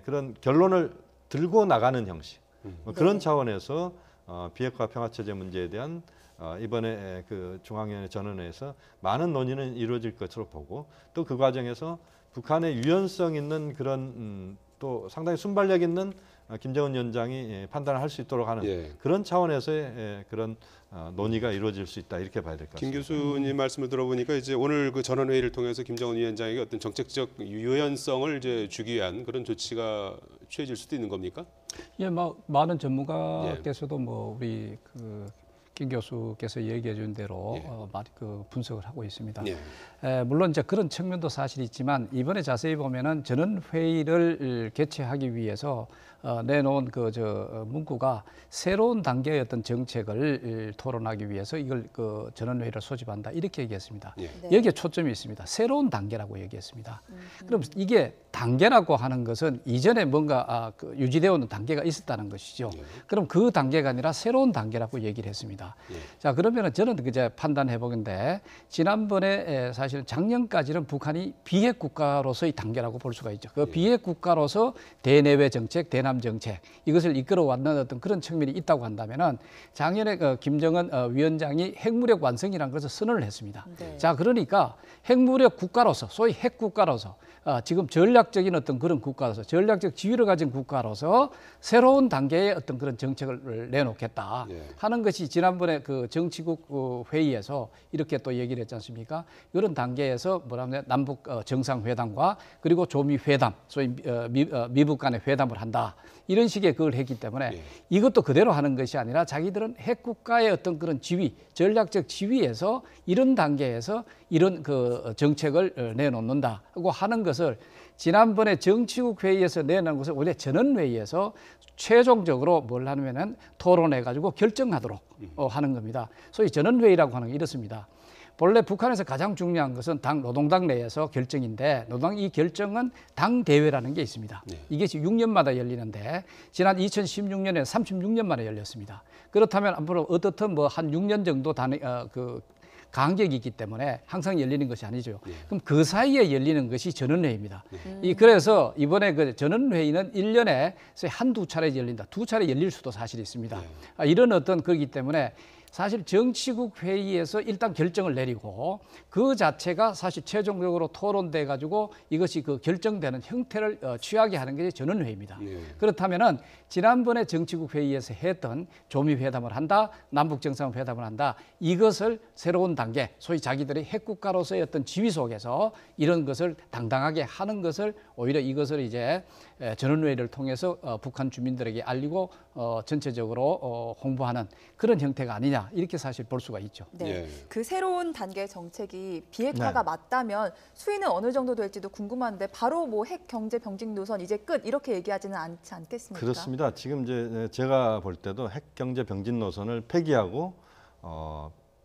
그런 결론을 들고 나가는 형식, 그런 차원에서 비핵화 평화체제 문제에 대한 이번에 그 중앙위원회 전원회에서 많은 논의는 이루어질 것으로 보고 또 그 과정에서 북한의 유연성 있는 그런 또 상당히 순발력 있는 김정은 위원장이 판단을 할 수 있도록 하는 예. 그런 차원에서의 그런 논의가 이루어질 수 있다 이렇게 봐야 될 것 김 같습니다. 교수님 말씀을 들어보니까 이제 오늘 그 전원회의를 통해서 김정은 위원장에게 어떤 정책적 유연성을 이제 주기 위한 그런 조치가 취해질 수도 있는 겁니까? 예, 많은 전문가께서도 뭐 우리 김 교수께서 얘기해 준 대로 예. 많이 그 분석을 하고 있습니다. 예. 물론 이제 그런 측면도 사실 있지만 이번에 자세히 보면은 전원 회의를 개최하기 위해서 내놓은 문구가 새로운 단계의 어떤 정책을 토론하기 위해서 이걸 그 전원 회의를 소집한다 이렇게 얘기했습니다. 예. 네. 여기에 초점이 있습니다. 새로운 단계라고 얘기했습니다. 그럼 이게 단계라고 하는 것은 이전에 뭔가 유지되어 오는 단계가 있었다는 것이죠. 예. 그럼 그 단계가 아니라 새로운 단계라고 얘기를 했습니다. 겁니다. 예. 자, 그러면은 저는 이제 판단해 보건데 지난번에 사실 작년까지는 북한이 비핵 국가로서의 단계라고 볼 수가 있죠. 그 비핵 국가로서 대내외 정책, 대남 정책 이것을 이끌어 왔는 어떤 그런 측면이 있다고 한다면은 작년에 김정은 위원장이 핵무력 완성이라는 것을 선언을 했습니다. 네. 자, 그러니까 핵무력 국가로서 소위 핵 국가로서 지금 전략적인 어떤 그런 국가로서 전략적 지위를 가진 국가로서 새로운 단계의 어떤 그런 정책을 내놓겠다 예. 하는 것이 지난번에 그 정치국 회의에서 이렇게 또 얘기를 했지 않습니까? 이런 단계에서 뭐라면 남북 정상회담과 그리고 조미 회담, 소위 미북 간의 회담을 한다. 이런 식의 그걸 했기 때문에 예. 이것도 그대로 하는 것이 아니라 자기들은 핵 국가의 어떤 그런 지위, 전략적 지위에서 이런 단계에서 이런 그 정책을 내놓는다고 하는 것을 지난번에 정치국 회의에서 내놓은 것을 원래 전원회의에서 최종적으로 뭘 하냐면은 토론해 가지고 결정하도록 하는 겁니다. 소위 전원회의라고 하는 게 이렇습니다. 본래 북한에서 가장 중요한 것은 당 노동당 내에서 결정인데 노동 이 결정은 당 대회라는 게 있습니다. 네. 이게 6년마다 열리는데 지난 2016년에 36년 만에 열렸습니다. 그렇다면 앞으로 어떻든 뭐 한 6년 정도 그 간격이 있기 때문에 항상 열리는 것이 아니죠. 네. 그럼 그 사이에 열리는 것이 전원회의입니다. 그래서 이번에 그 전원회의는 1년에 한두 차례 열린다. 두 차례 열릴 수도 사실 있습니다. 이런 어떤 그렇기 때문에 사실 정치국 회의에서 일단 결정을 내리고 그 자체가 사실 최종적으로 토론돼 가지고 이것이 그 결정되는 형태를 취하게 하는 것이 전원회의입니다. 네. 그렇다면은 지난번에 정치국 회의에서 했던 조미 회담을 한다, 남북 정상회담을 한다. 이것을 새로운 단계, 소위 자기들이 핵국가로서의 어떤 지위 속에서 이런 것을 당당하게 하는 것을 오히려 이것을 이제 전원회의를 통해서 북한 주민들에게 알리고 전체적으로 홍보하는 그런 형태가 아니냐 이렇게 사실 볼 수가 있죠. 네. 예. 그 새로운 단계 정책이 비핵화가 네. 맞다면 수위는 어느 정도 될지도 궁금한데 바로 뭐 핵 경제 병진 노선 이제 끝 이렇게 얘기하지는 않지 않겠습니까? 그렇습니다. 지금 이제 제가 볼 때도 핵 경제 병진 노선을 폐기하고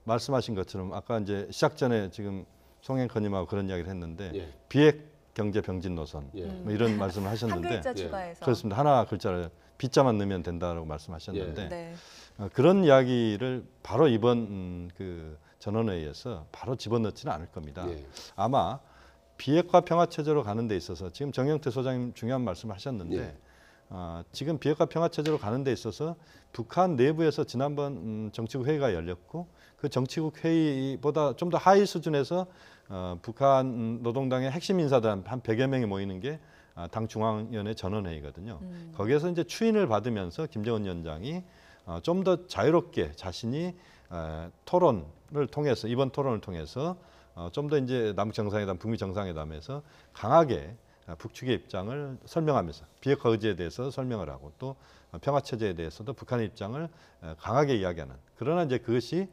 말씀하신 것처럼 아까 이제 시작 전에 지금 송앵커님하고 그런 이야기를 했는데 예. 비핵 경제 병진 노선 예. 뭐 이런 말씀을 한 하셨는데 글자 예. 추가해서. 그렇습니다. 하나 글자를 B자만 넣으면 된다라고 말씀하셨는데 네. 그런 이야기를 바로 이번 그 전원회의에서 바로 집어넣지는 않을 겁니다. 예. 아마 비핵화 평화 체제로 가는 데 있어서 지금 정영태 소장님 중요한 말씀을 하셨는데 예. 지금 비핵화 평화 체제로 가는 데 있어서 북한 내부에서 지난번 정치국 회의가 열렸고 그 정치국 회의보다 좀 더 하위 수준에서 북한 노동당의 핵심 인사들 한 100여 명이 모이는 게 당 중앙위원회 전원회의거든요. 거기에서 이제 추인을 받으면서 김정은 위원장이 좀 더 자유롭게 자신이 토론을 통해서 이번 토론을 통해서 좀 더 이제 남북 정상회담, 북미 정상회담에서 강하게 북측의 입장을 설명하면서 비핵화 의지에 대해서 설명을 하고 또 평화 체제에 대해서도 북한의 입장을 강하게 이야기하는. 그러나 이제 그것이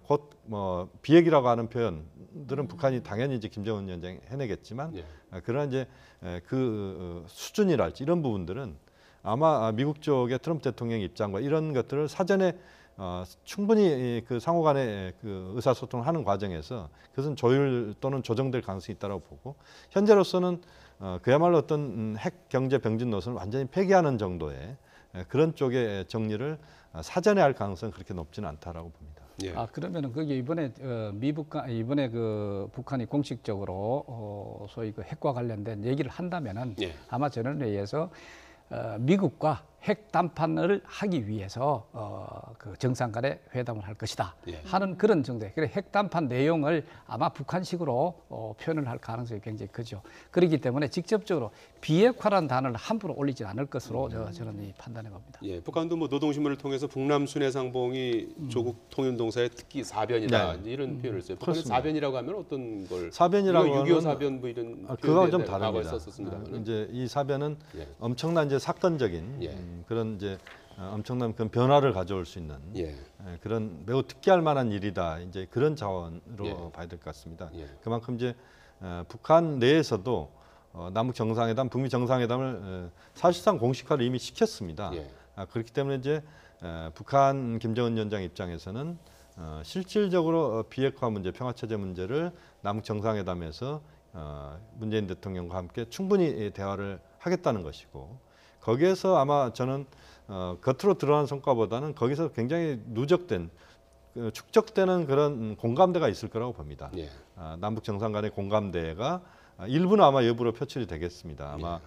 곧 뭐 비핵이라고 하는 표현들은 북한이 당연히 이제 김정은 위원장이 해내겠지만 예. 그러나 이제 그 수준이랄지 이런 부분들은 아마 미국 쪽의 트럼프 대통령 입장과 이런 것들을 사전에 충분히 그 상호간의 그 의사소통을 하는 과정에서 그것은 조율 또는 조정될 가능성이 있다고 보고 현재로서는 그야말로 어떤 핵 경제 병진 노선을 완전히 폐기하는 정도의 그런 쪽의 정리를 사전에 할 가능성은 그렇게 높지는 않다라고 봅니다. 예. 그러면은 그게 이번에 이번에 그 북한이 공식적으로 소위 그 핵과 관련된 얘기를 한다면은 예. 아마 전원회의에서 미국과 핵 담판을 하기 위해서 그 정상 간의 회담을 할 것이다 예. 하는 그런 정도의 그래 핵 담판 내용을 아마 북한식으로 표현을 할 가능성이 굉장히 크죠. 그렇기 때문에 직접적으로 비핵화라는 단어를 함부로 올리지 않을 것으로 저는 이 판단해 봅니다. 예, 북한도 뭐 노동신문을 통해서 북남 순회상봉이 조국 통일동사의 특기 사변이다 네. 이런 표현을 써요. 북한은 그렇습니다. 사변이라고 하면 어떤 걸? 사변이라고 6.25 하면 사변 뭐 이런 그거하고 좀 과거에 다릅니다. 썼었습니다만은. 이제 이 사변은 예. 엄청난 이제 사건적인 예. 그런 이제 엄청난 그런 변화를 가져올 수 있는 예. 그런 매우 특기할 만한 일이다. 이제 그런 자원으로 예. 봐야 될 것 같습니다. 예. 그만큼 이제 북한 내에서도 남북 정상회담, 북미 정상회담을 사실상 공식화를 이미 시켰습니다. 예. 그렇기 때문에 이제 북한 김정은 위원장 입장에서는 실질적으로 비핵화 문제, 평화체제 문제를 남북 정상회담에서 문재인 대통령과 함께 충분히 대화를 하겠다는 것이고 거기에서 아마 저는 겉으로 드러난 성과보다는 거기서 굉장히 누적된 그 축적되는 그런 공감대가 있을 거라고 봅니다. 예. 남북 정상 간의 공감대가 일부는 아마 여부로 표출이 되겠습니다. 아마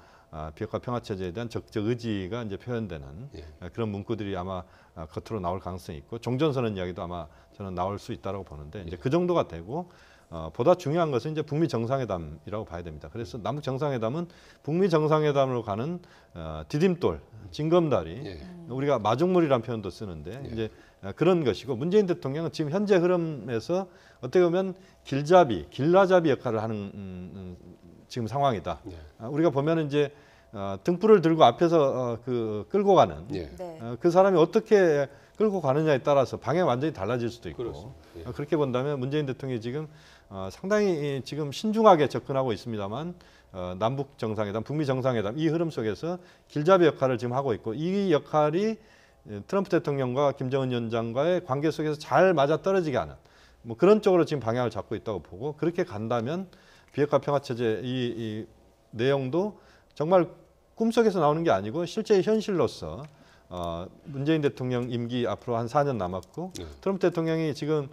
비핵화 평화 체제에 대한 적극 의지가 이제 표현되는 그런 문구들이 아마 겉으로 나올 가능성이 있고 종전선언 이야기도 아마 저는 나올 수 있다고 보는데 이제 그 정도가 되고 보다 중요한 것은 이제 북미 정상회담이라고 봐야 됩니다. 그래서 남북 정상회담은 북미 정상회담으로 가는 디딤돌, 징검다리, 우리가 마중물이라는 표현도 쓰는데 이제 그런 것이고 문재인 대통령은 지금 현재 흐름에서 어떻게 보면 길라잡이 역할을 하는 지금 상황이다. 우리가 보면은 이제 등불을 들고 앞에서 끌고 가는 그 사람이 어떻게 끌고 가느냐에 따라서 방향이 완전히 달라질 수도 있고 그렇게 본다면 문재인 대통령이 지금 상당히 지금 신중하게 접근하고 있습니다만 남북 정상회담, 북미 정상회담 이 흐름 속에서 길잡이 역할을 지금 하고 있고 이 역할이 트럼프 대통령과 김정은 위원장과의 관계 속에서 잘 맞아떨어지게 하는 뭐 그런 쪽으로 지금 방향을 잡고 있다고 보고 그렇게 간다면 비핵화 평화 체제 이 내용도 정말 꿈속에서 나오는 게 아니고 실제 현실로서 문재인 대통령 임기 앞으로 한 4년 남았고 트럼프 대통령이 지금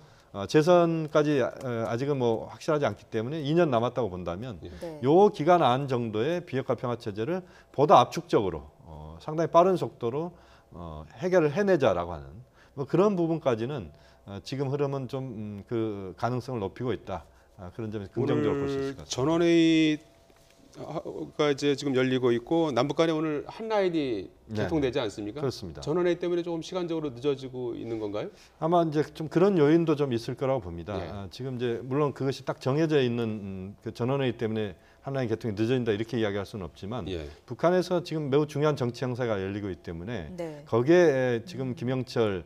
재선까지 아직은 뭐 확실하지 않기 때문에 2년 남았다고 본다면 요 기간 안 정도의 비핵화 평화 체제를 보다 압축적으로 상당히 빠른 속도로 해결을 해내자라고 하는 뭐 그런 부분까지는 지금 흐름은 좀 그 가능성을 높이고 있다. 그런 점에서 긍정적으로 볼 수 있을 것 같습니다. 전원회의가 이제 지금 열리고 있고 남북 간에 오늘 한 라인이 개통되지 않습니까? 그렇습니다. 전원회의 때문에 조금 시간적으로 늦어지고 있는 건가요? 아마 이제 좀 그런 요인도 좀 있을 거라고 봅니다. 지금 이제 물론 그것이 딱 정해져 있는 그 전원회의 때문에 한라인 개통이 늦어진다 이렇게 이야기할 수는 없지만 북한에서 지금 매우 중요한 정치 행사가 열리고 있기 때문에 거기에 지금 김영철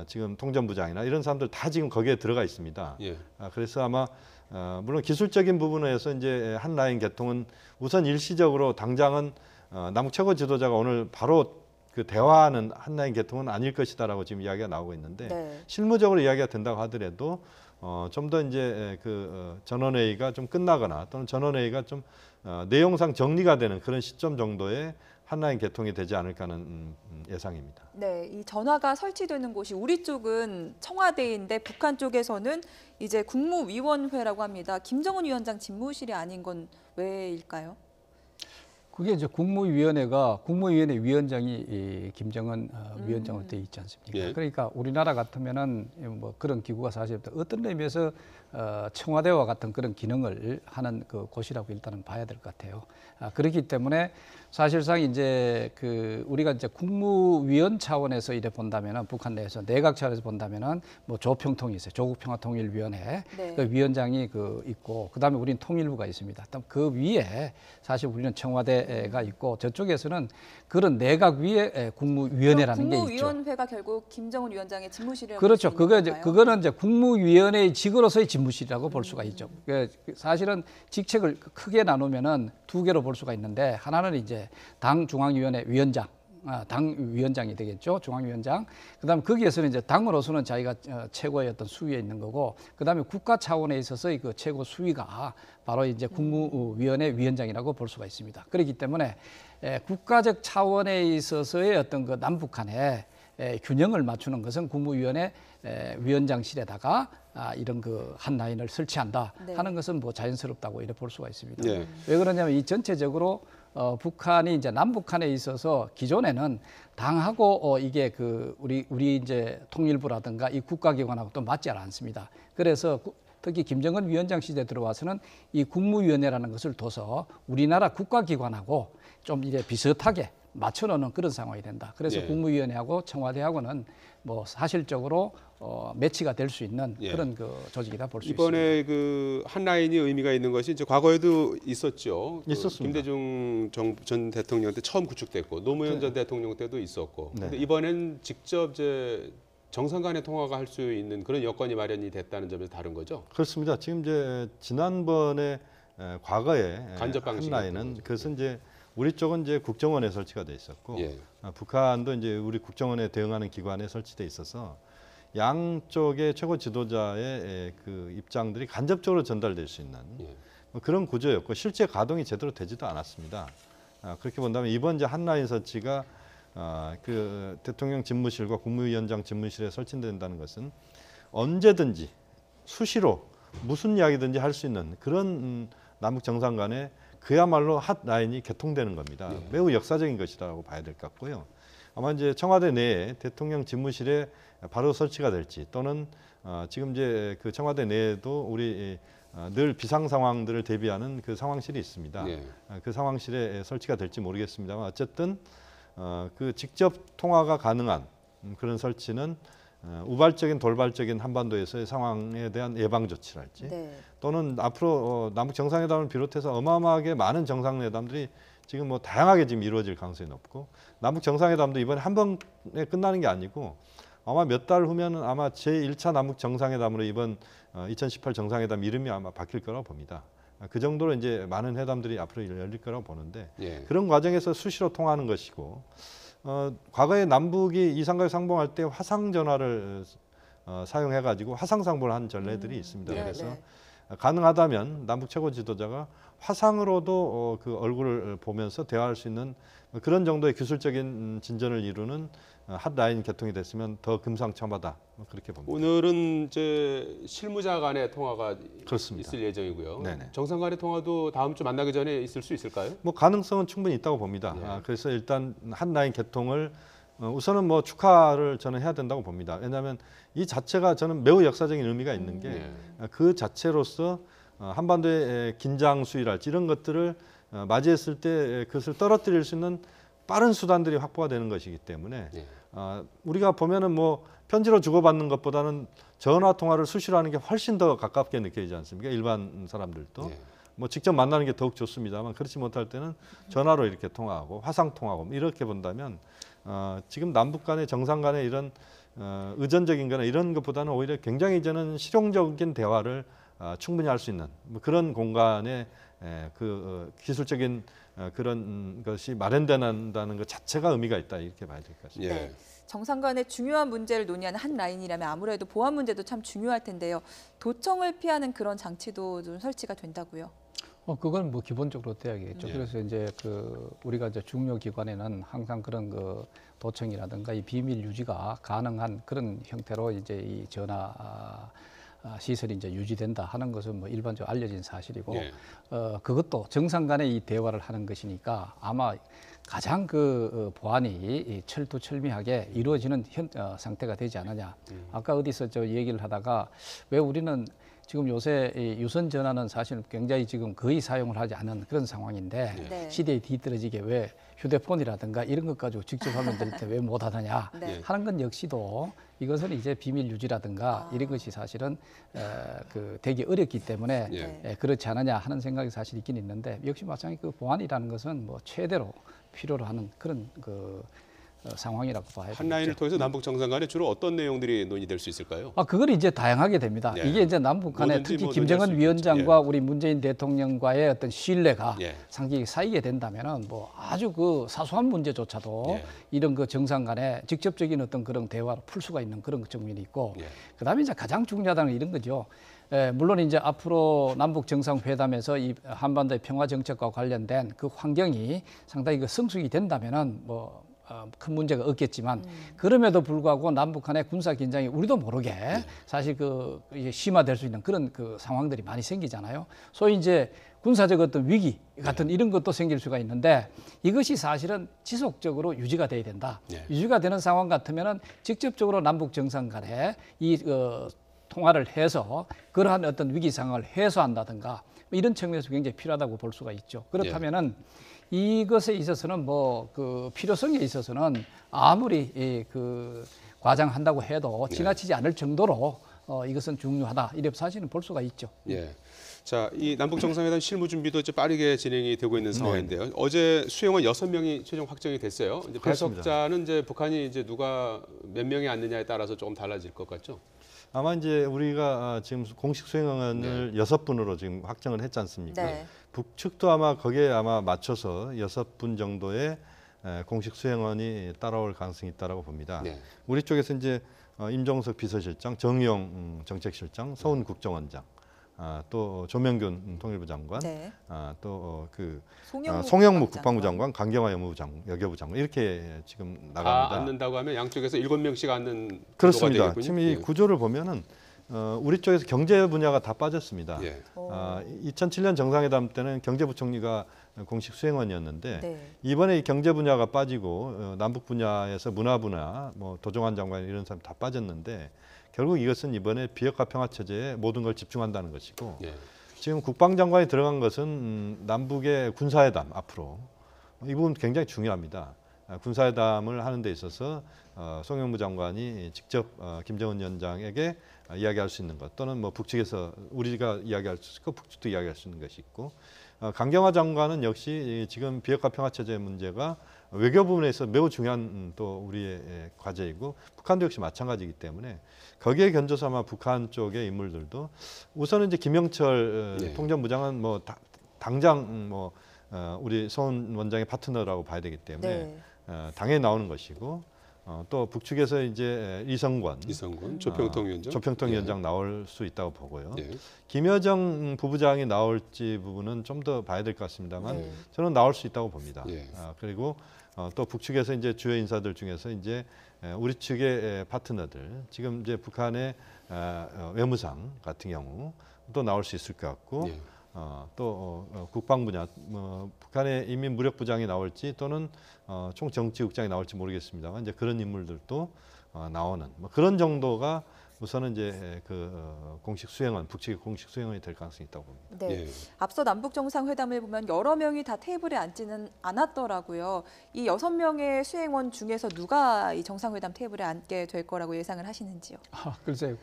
지금 통전부장이나 이런 사람들 다 지금 거기에 들어가 있습니다. 그래서 아마 물론 기술적인 부분에서 이제 한 라인 개통은 우선 일시적으로 당장은 남북 최고 지도자가 오늘 바로 그 대화하는 한 라인 개통은 아닐 것이다라고 지금 이야기가 나오고 있는데 실무적으로 이야기가 된다고 하더라도 좀 더 이제 그 전원회의가 좀 끝나거나 또는 전원회의가 좀 내용상 정리가 되는 그런 시점 정도의 한 라인 개통이 되지 않을까 하는 예상입니다. 네, 이 전화가 설치되는 곳이 우리 쪽은 청와대인데 북한 쪽에서는 이제 국무위원회라고 합니다. 김정은 위원장 집무실이 아닌 건 왜일까요? 그게 이제 국무위원회 위원장이 이 김정은 위원장으로 돼 있지 않습니까? 그러니까 우리나라 같으면은 뭐 그런 기구가 사실 어떤 의미에서 청와대와 같은 그런 기능을 하는 그 곳이라고 일단은 봐야 될 것 같아요. 그렇기 때문에 사실상 이제 그 우리가 이제 국무위원 차원에서 이래 본다면은 북한 내에서 내각 차원에서 본다면은 뭐 조평통이 있어요. 조국평화통일위원회 그 위원장이 그 있고 그다음에 우리는 통일부가 있습니다. 그 위에 사실 우리는 청와대가 있고 저쪽에서는 그런 내각 위에 국무위원회라는 게 있죠. 국무위원회가 결국 김정은 위원장의 집무실이라고 그렇죠. 볼 수 있는 건가요? 그거는 이제 국무위원회의 직으로서의 집무실이라고 볼 수가 있죠. 사실은 직책을 크게 나누면은 두 개로 볼 수가 있는데 하나는 이제 당 중앙위원회 위원장, 당 위원장이 되겠죠. 중앙위원장. 그다음에 거기에서는 이제 당으로서는 자기가 최고의 어떤 수위에 있는 거고, 그다음에 국가 차원에 있어서의 그 최고 수위가 바로 이제 국무위원회 위원장이라고 볼 수가 있습니다. 그렇기 때문에 국가적 차원에 있어서의 어떤 그 남북한의 균형을 맞추는 것은 국무위원회 위원장실에다가 이런 그 한 라인을 설치한다 하는 것은 뭐 자연스럽다고 이렇게 볼 수가 있습니다. 왜 그러냐면 이 전체적으로 북한이 이제 남북한에 있어서 기존에는 당하고 이게 그 우리 이제 통일부라든가 이 국가기관하고 또 맞지 않습니다. 그래서 특히 김정은 위원장 시대에 들어와서는 이 국무위원회라는 것을 둬서 우리나라 국가기관하고 좀 이제 비슷하게 맞춰놓는 그런 상황이 된다. 그래서 국무위원회하고 청와대하고는 뭐 사실적으로 매치가 될 수 있는 그런 그 조직이다 볼 수 있습니다. 이번에 그 한 라인이 의미가 있는 것이 이제 과거에도 있었죠. 있었습니다. 김대중 전 대통령 때 처음 구축됐고 노무현 전 대통령 때도 있었고. 근데 이번엔 직접 이제 정상 간의 통화가 할 수 있는 그런 여건이 마련이 됐다는 점에서 다른 거죠. 그렇습니다. 지금 이제 지난번에 과거에 간접 한 방식이 라인은 그것은 이제 우리 쪽은 이제 국정원에 설치가 돼 있었고 북한도 이제 우리 국정원에 대응하는 기관에 설치돼 있어서 양쪽의 최고 지도자의 그 입장들이 간접적으로 전달될 수 있는 뭐 그런 구조였고 실제 가동이 제대로 되지도 않았습니다. 그렇게 본다면 이번 이제 한라인 설치가 그 대통령 집무실과 국무위원장 집무실에 설치된다는 것은 언제든지 수시로 무슨 이야기든지 할 수 있는 그런 남북 정상 간에 그야말로 핫 라인이 개통되는 겁니다. 매우 역사적인 것이라고 봐야 될 것 같고요. 아마 이제 청와대 내에 대통령 집무실에 바로 설치가 될지 또는 지금 이제 그 청와대 내에도 우리 늘 비상 상황들을 대비하는 그 상황실이 있습니다. 그 상황실에 설치가 될지 모르겠습니다만 어쨌든 그 직접 통화가 가능한 그런 설치는 우발적인 돌발적인 한반도에서의 상황에 대한 예방 조치랄지 또는 앞으로 남북 정상회담을 비롯해서 어마어마하게 많은 정상회담들이 지금 뭐 다양하게 지금 이루어질 가능성이 높고 남북 정상회담도 이번에 한 번에 끝나는 게 아니고 아마 몇 달 후면은 아마 제1차 남북 정상회담으로 이번 2018 정상회담 이름이 아마 바뀔 거라고 봅니다. 그 정도로 이제 많은 회담들이 앞으로 열릴 거라고 보는데 그런 과정에서 수시로 통하는 것이고 과거에 남북이 이상가에 상봉할 때 화상 전화를 사용해 가지고 화상 상봉을 한 전례들이 있습니다. 그래서 가능하다면 남북 최고 지도자가 화상으로도 그 얼굴을 보면서 대화할 수 있는 그런 정도의 기술적인 진전을 이루는 핫라인 개통이 됐으면 더 금상첨화다 그렇게 봅니다. 오늘은 이제 실무자 간의 통화가 그렇습니다. 있을 예정이고요. 네네. 정상 간의 통화도 다음 주 만나기 전에 있을 수 있을까요? 뭐 가능성은 충분히 있다고 봅니다. 그래서 일단 핫라인 개통을 우선은 뭐 축하를 저는 해야 된다고 봅니다. 왜냐하면 이 자체가 저는 매우 역사적인 의미가 있는 게 그 자체로서 한반도의 긴장 수위랄지 이런 것들을 맞이했을 때 그것을 떨어뜨릴 수 있는 빠른 수단들이 확보가 되는 것이기 때문에 우리가 보면은 뭐 편지로 주고받는 것보다는 전화 통화를 수시로 하는 게 훨씬 더 가깝게 느껴지지 않습니까? 일반 사람들도 뭐 직접 만나는 게 더욱 좋습니다만 그렇지 못할 때는 전화로 이렇게 통화하고 화상 통화하고 이렇게 본다면 지금 남북 간의 정상 간의 이런 의존적인 거나 이런 것보다는 오히려 굉장히 저는 실용적인 대화를 충분히 할 수 있는 뭐 그런 공간에 그 기술적인 그런 것이 마련된다는 것 자체가 의미가 있다 이렇게 봐야 될 것 같습니다. 네. 정상 간의 중요한 문제를 논의하는 한 라인이라면 아무래도 보안 문제도 참 중요할 텐데요. 도청을 피하는 그런 장치도 좀 설치가 된다고요? 그건 뭐 기본적으로 돼야겠죠. 그래서 이제 그 우리가 이제 중요 기관에는 항상 그런 그 도청이라든가 이 비밀 유지가 가능한 그런 형태로 이제 이 전화 시설이 이제 유지된다 하는 것은 뭐 일반적으로 알려진 사실이고 그것도 정상 간의 이 대화를 하는 것이니까 아마 가장 그 보안이 철두철미하게 이루어지는 상태가 되지 않느냐. 아까 어디서 저 얘기를 하다가 왜 우리는 지금 요새 이 유선 전화는 사실 굉장히 지금 거의 사용을 하지 않은 그런 상황인데 시대에 뒤떨어지게 왜 휴대폰이라든가 이런 것 가지고 직접 하면 될 때 왜 못하느냐 하는 건 역시도 이것은 이제 비밀 유지라든가 이런 것이 사실은 그 되게 어렵기 때문에 그렇지 않느냐 하는 생각이 사실 있긴 있는데 역시 마찬가지 그 보안이라는 것은 뭐 최대로 필요로 하는 그런 그 상황이라고 봐야 됩니다. 한 라인을 통해서 남북 정상 간에 주로 어떤 내용들이 논의될 수 있을까요? 그걸 이제 다양하게 됩니다. 이게 이제 남북 간에 뭐든지 특히 뭐 김정은 위원장과 우리 문재인 대통령과의 어떤 신뢰가 상당히 쌓이게 된다면은 뭐 아주 그 사소한 문제조차도 이런 그 정상 간에 직접적인 어떤 그런 대화로 풀 수가 있는 그런 측면이 있고 그다음에 이제 가장 중요하다는 건 이런 거죠. 물론 이제 앞으로 남북 정상회담에서 이 한반도의 평화 정책과 관련된 그 환경이 상당히 그 성숙이 된다면은 뭐 큰 문제가 없겠지만 그럼에도 불구하고 남북 간의 군사 긴장이 우리도 모르게 사실 그 심화될 수 있는 그런 그 상황들이 많이 생기잖아요. 소위 이제 군사적 어떤 위기 같은 이런 것도 생길 수가 있는데 이것이 사실은 지속적으로 유지가 돼야 된다. 유지가 되는 상황 같으면은 직접적으로 남북 정상 간에 이 통화를 해서 그러한 어떤 위기 상황을 해소한다든가 이런 측면에서 굉장히 필요하다고 볼 수가 있죠. 그렇다면은 이것에 있어서는 뭐 그 필요성에 있어서는 아무리 그 과장한다고 해도 지나치지 않을 정도로 이것은 중요하다 이렇게 사실은 볼 수가 있죠. 자, 이 남북 정상회담 실무 준비도 이제 빠르게 진행이 되고 있는 상황인데요. 어제 수용원 6명이 최종 확정이 됐어요. 이제 배석자는 이제 북한이 이제 누가 몇 명이 앉느냐에 따라서 조금 달라질 것 같죠. 아마 이제 우리가 지금 공식 수행원을 6분으로 지금 확정을 했지 않습니까? 북측도 아마 거기에 아마 맞춰서 6분 정도의 공식 수행원이 따라올 가능성이 있다라고 봅니다. 우리 쪽에서 이제 임종석 비서실장, 정의용 정책실장, 서훈 국정원장, 또 조명균 통일부 장관, 또 그 송영무 국방부 장관, 강경화 여교부 장관 이렇게 지금 나갑니다. 다 앉는다고 하면 양쪽에서 7명씩 앉는 그렇습니다. 구도가 되겠군요. 지금 이 구조를 보면은 우리 쪽에서 경제 분야가 다 빠졌습니다. 예. 2007년 정상회담 때는 경제부총리가 공식 수행원이었는데 네. 이번에 이 경제 분야가 빠지고 남북 분야에서 문화 분야, 뭐 도종환 장관 이런 사람 다 빠졌는데 결국 이것은 이번에 비핵화 평화 체제에 모든 걸 집중한다는 것이고 예. 지금 국방장관이 들어간 것은 남북의 군사회담 앞으로 이 부분 굉장히 중요합니다. 군사회담을 하는 데 있어서 송영무 장관이 직접 김정은 위원장에게 이야기할 수 있는 것 또는 뭐 북측에서 우리가 이야기할 수 있고 북측도 이야기할 수 있는 것이 있고 강경화 장관은 역시 지금 비핵화 평화 체제 문제가 외교 부분에서 매우 중요한 또 우리의 과제이고 북한도 역시 마찬가지이기 때문에 거기에 견조 삼아 북한 쪽의 인물들도 우선은 이제 김영철 네. 통전부장은 뭐 당장 뭐 우리 송 원장의 파트너라고 봐야 되기 때문에 네. 당연히 나오는 것이고 또 북측에서 이제 이성권 조평통 위원장, 조평통 위원장 나올 수 있다고 보고요. 예. 김여정 부부장이 나올지 부분은 좀 더 봐야 될 것 같습니다만 네. 저는 나올 수 있다고 봅니다. 예. 그리고 또 북측에서 이제 주요 인사들 중에서 이제 우리 측의 파트너들 지금 이제 북한의 외무상 같은 경우 또 나올 수 있을 것 같고 예. 또 국방 분야 북한의 인민무력부장이 나올지 또는 총정치국장이 나올지 모르겠습니다만 이제 그런 인물들도 나오는 뭐 그런 정도가 우선은 이제 공식 수행원 북측의 공식 수행원이 될 가능성이 있다고 봅니다. 네. 예. 앞서 남북 정상회담을 보면 여러 명이 다 테이블에 앉지는 않았더라고요. 이 6명의 수행원 중에서 누가 이 정상회담 테이블에 앉게 될 거라고 예상을 하시는지요? 글쎄요.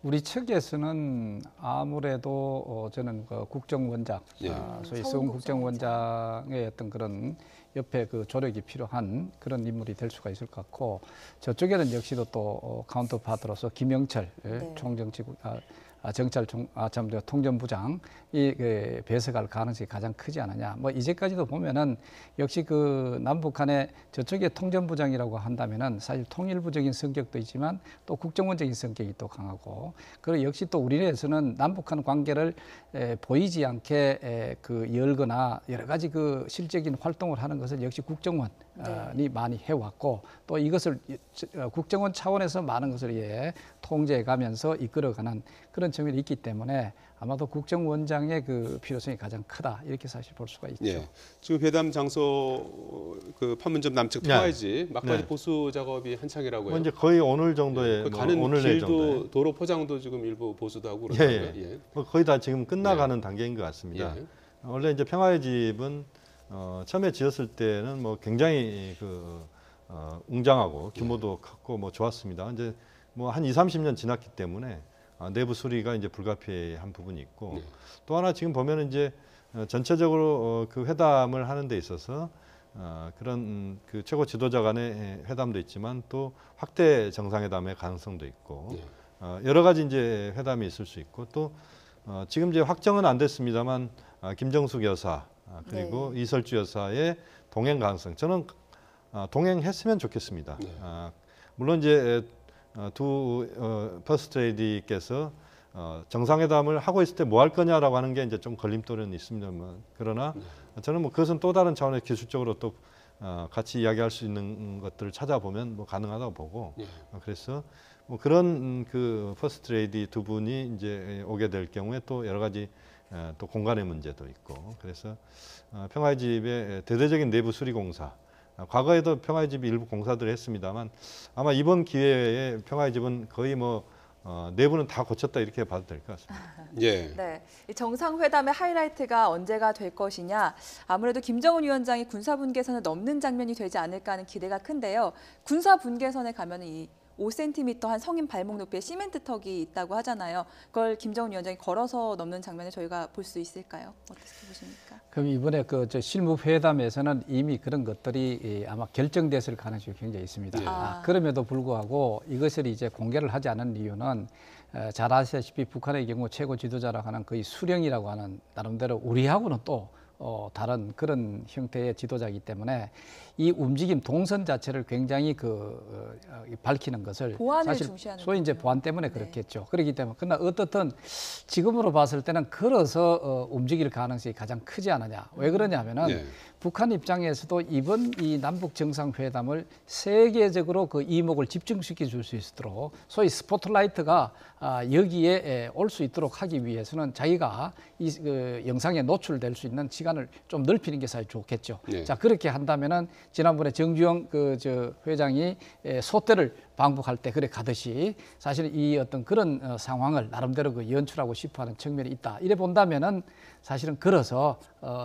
우리 측에서는 아무래도 저는 그 국정원장, 예. 소위 서훈 서훈 국정원장의 어떤 그런 옆에 그 조력이 필요한 그런 인물이 될 수가 있을 것 같고 저쪽에는 역시도 또 카운터파트로서 김영철 네. 총정치국 통전부장이 배석할 가능성이 가장 크지 않느냐. 뭐 이제까지도 보면은 역시 그 남북한의 저쪽에 통전부장이라고 한다면은 사실 통일부적인 성격도 있지만 또 국정원적인 성격이 또 강하고 그리고 역시 또 우리나라에서는 남북한 관계를 보이지 않게 그 열거나 여러 가지 그 실적인 활동을 하는 것을 역시 국정원이 많이 해왔고 또 이것을 국정원 차원에서 많은 것을 통제해가면서 이끌어가는 그런 측면이 있기 때문에 아마도 국정원장의 그 필요성이 가장 크다 이렇게 사실 볼 수가 있죠. 예. 지금 회담 장소 그 판문점 남측 평화지 막바지 네. 보수 작업이 한창이라고 해요. 이제 거의 오늘 정도의 가는 오늘 내일 길도 정도에 도로 포장도 지금 일부 보수도 하고 그러더라고요. 예. 거의 다 지금 끝나가는 단계인 것 같습니다. 예. 원래 이제 평화의 집은 처음에 지었을 때는 뭐 굉장히 웅장하고 규모도 컸고 뭐 좋았습니다. 이제 뭐 한 20-30년 지났기 때문에 내부 수리가 이제 불가피한 부분이 있고 네. 또 하나 지금 보면은 이제 전체적으로 그 회담을 하는 데 있어서 그런 그 최고 지도자 간의 회담도 있지만 또 확대 정상회담의 가능성도 있고 네. 여러 가지 이제 회담이 있을 수 있고 또 지금 이제 확정은 안 됐습니다만 김정숙 여사 그리고 네. 이설주 여사의 동행 가능성 저는 동행했으면 좋겠습니다. 네. 물론 이제 두 퍼스트 레이디께서 정상회담을 하고 있을 때 뭐 할 거냐라고 하는 게 이제 좀 걸림돌은 있습니다만 그러나 저는 뭐 그것은 또 다른 차원의 기술적으로 또 같이 이야기할 수 있는 것들을 찾아보면 뭐 가능하다고 보고 예. 그래서 뭐 그런 그 퍼스트 레이디 두 분이 이제 오게 될 경우에 또 여러 가지 또 공간의 문제도 있고 그래서 평화의 집의 대대적인 내부 수리 공사 과거에도 평화의 집이 일부 공사들을 했습니다만 아마 이번 기회에 평화의 집은 거의 뭐 내부는 다 고쳤다 이렇게 봐도 될 것 같습니다. 예. 네, 이 정상회담의 하이라이트가 언제가 될 것이냐. 아무래도 김정은 위원장이 군사분계선을 넘는 장면이 되지 않을까 하는 기대가 큰데요. 군사분계선에 가면 이 5cm 한 성인 발목 높이의 시멘트 턱이 있다고 하잖아요. 그걸 김정은 위원장이 걸어서 넘는 장면을 저희가 볼 수 있을까요? 어떻게 보십니까? 그럼 이번에 저 실무 회담에서는 이미 그런 것들이 아마 결정됐을 가능성이 굉장히 있습니다. 예. 그럼에도 불구하고 이것을 이제 공개를 하지 않은 이유는 잘 아시다시피 북한의 경우 최고 지도자라고 하는 거의 수령이라고 하는 나름대로 우리하고는 또 다른 그런 형태의 지도자이기 때문에 이 움직임 동선 자체를 굉장히 밝히는 것을 보안을 사실 중시하는 소위 이제 거군요. 보안 때문에 네. 그렇겠죠. 그렇기 때문에 그러나 어떻든 지금으로 봤을 때는 걸어서 움직일 가능성이 가장 크지 않느냐. 왜 그러냐면은 네. 북한 입장에서도 이번 이 남북 정상회담을 세계적으로 그 이목을 집중시켜 줄 수 있도록 소위 스포트라이트가 여기에 올 수 있도록 하기 위해서는 자기가 이 영상에 노출될 수 있는 시간을 좀 넓히는 게 사실 좋겠죠. 네. 자, 그렇게 한다면은 지난번에 정주영 회장이 소떼를 방북할 때 그래 가듯이 사실 이 어떤 그런 상황을 나름대로 연출하고 싶어하는 측면이 있다. 이래 본다면은 사실은 걸어서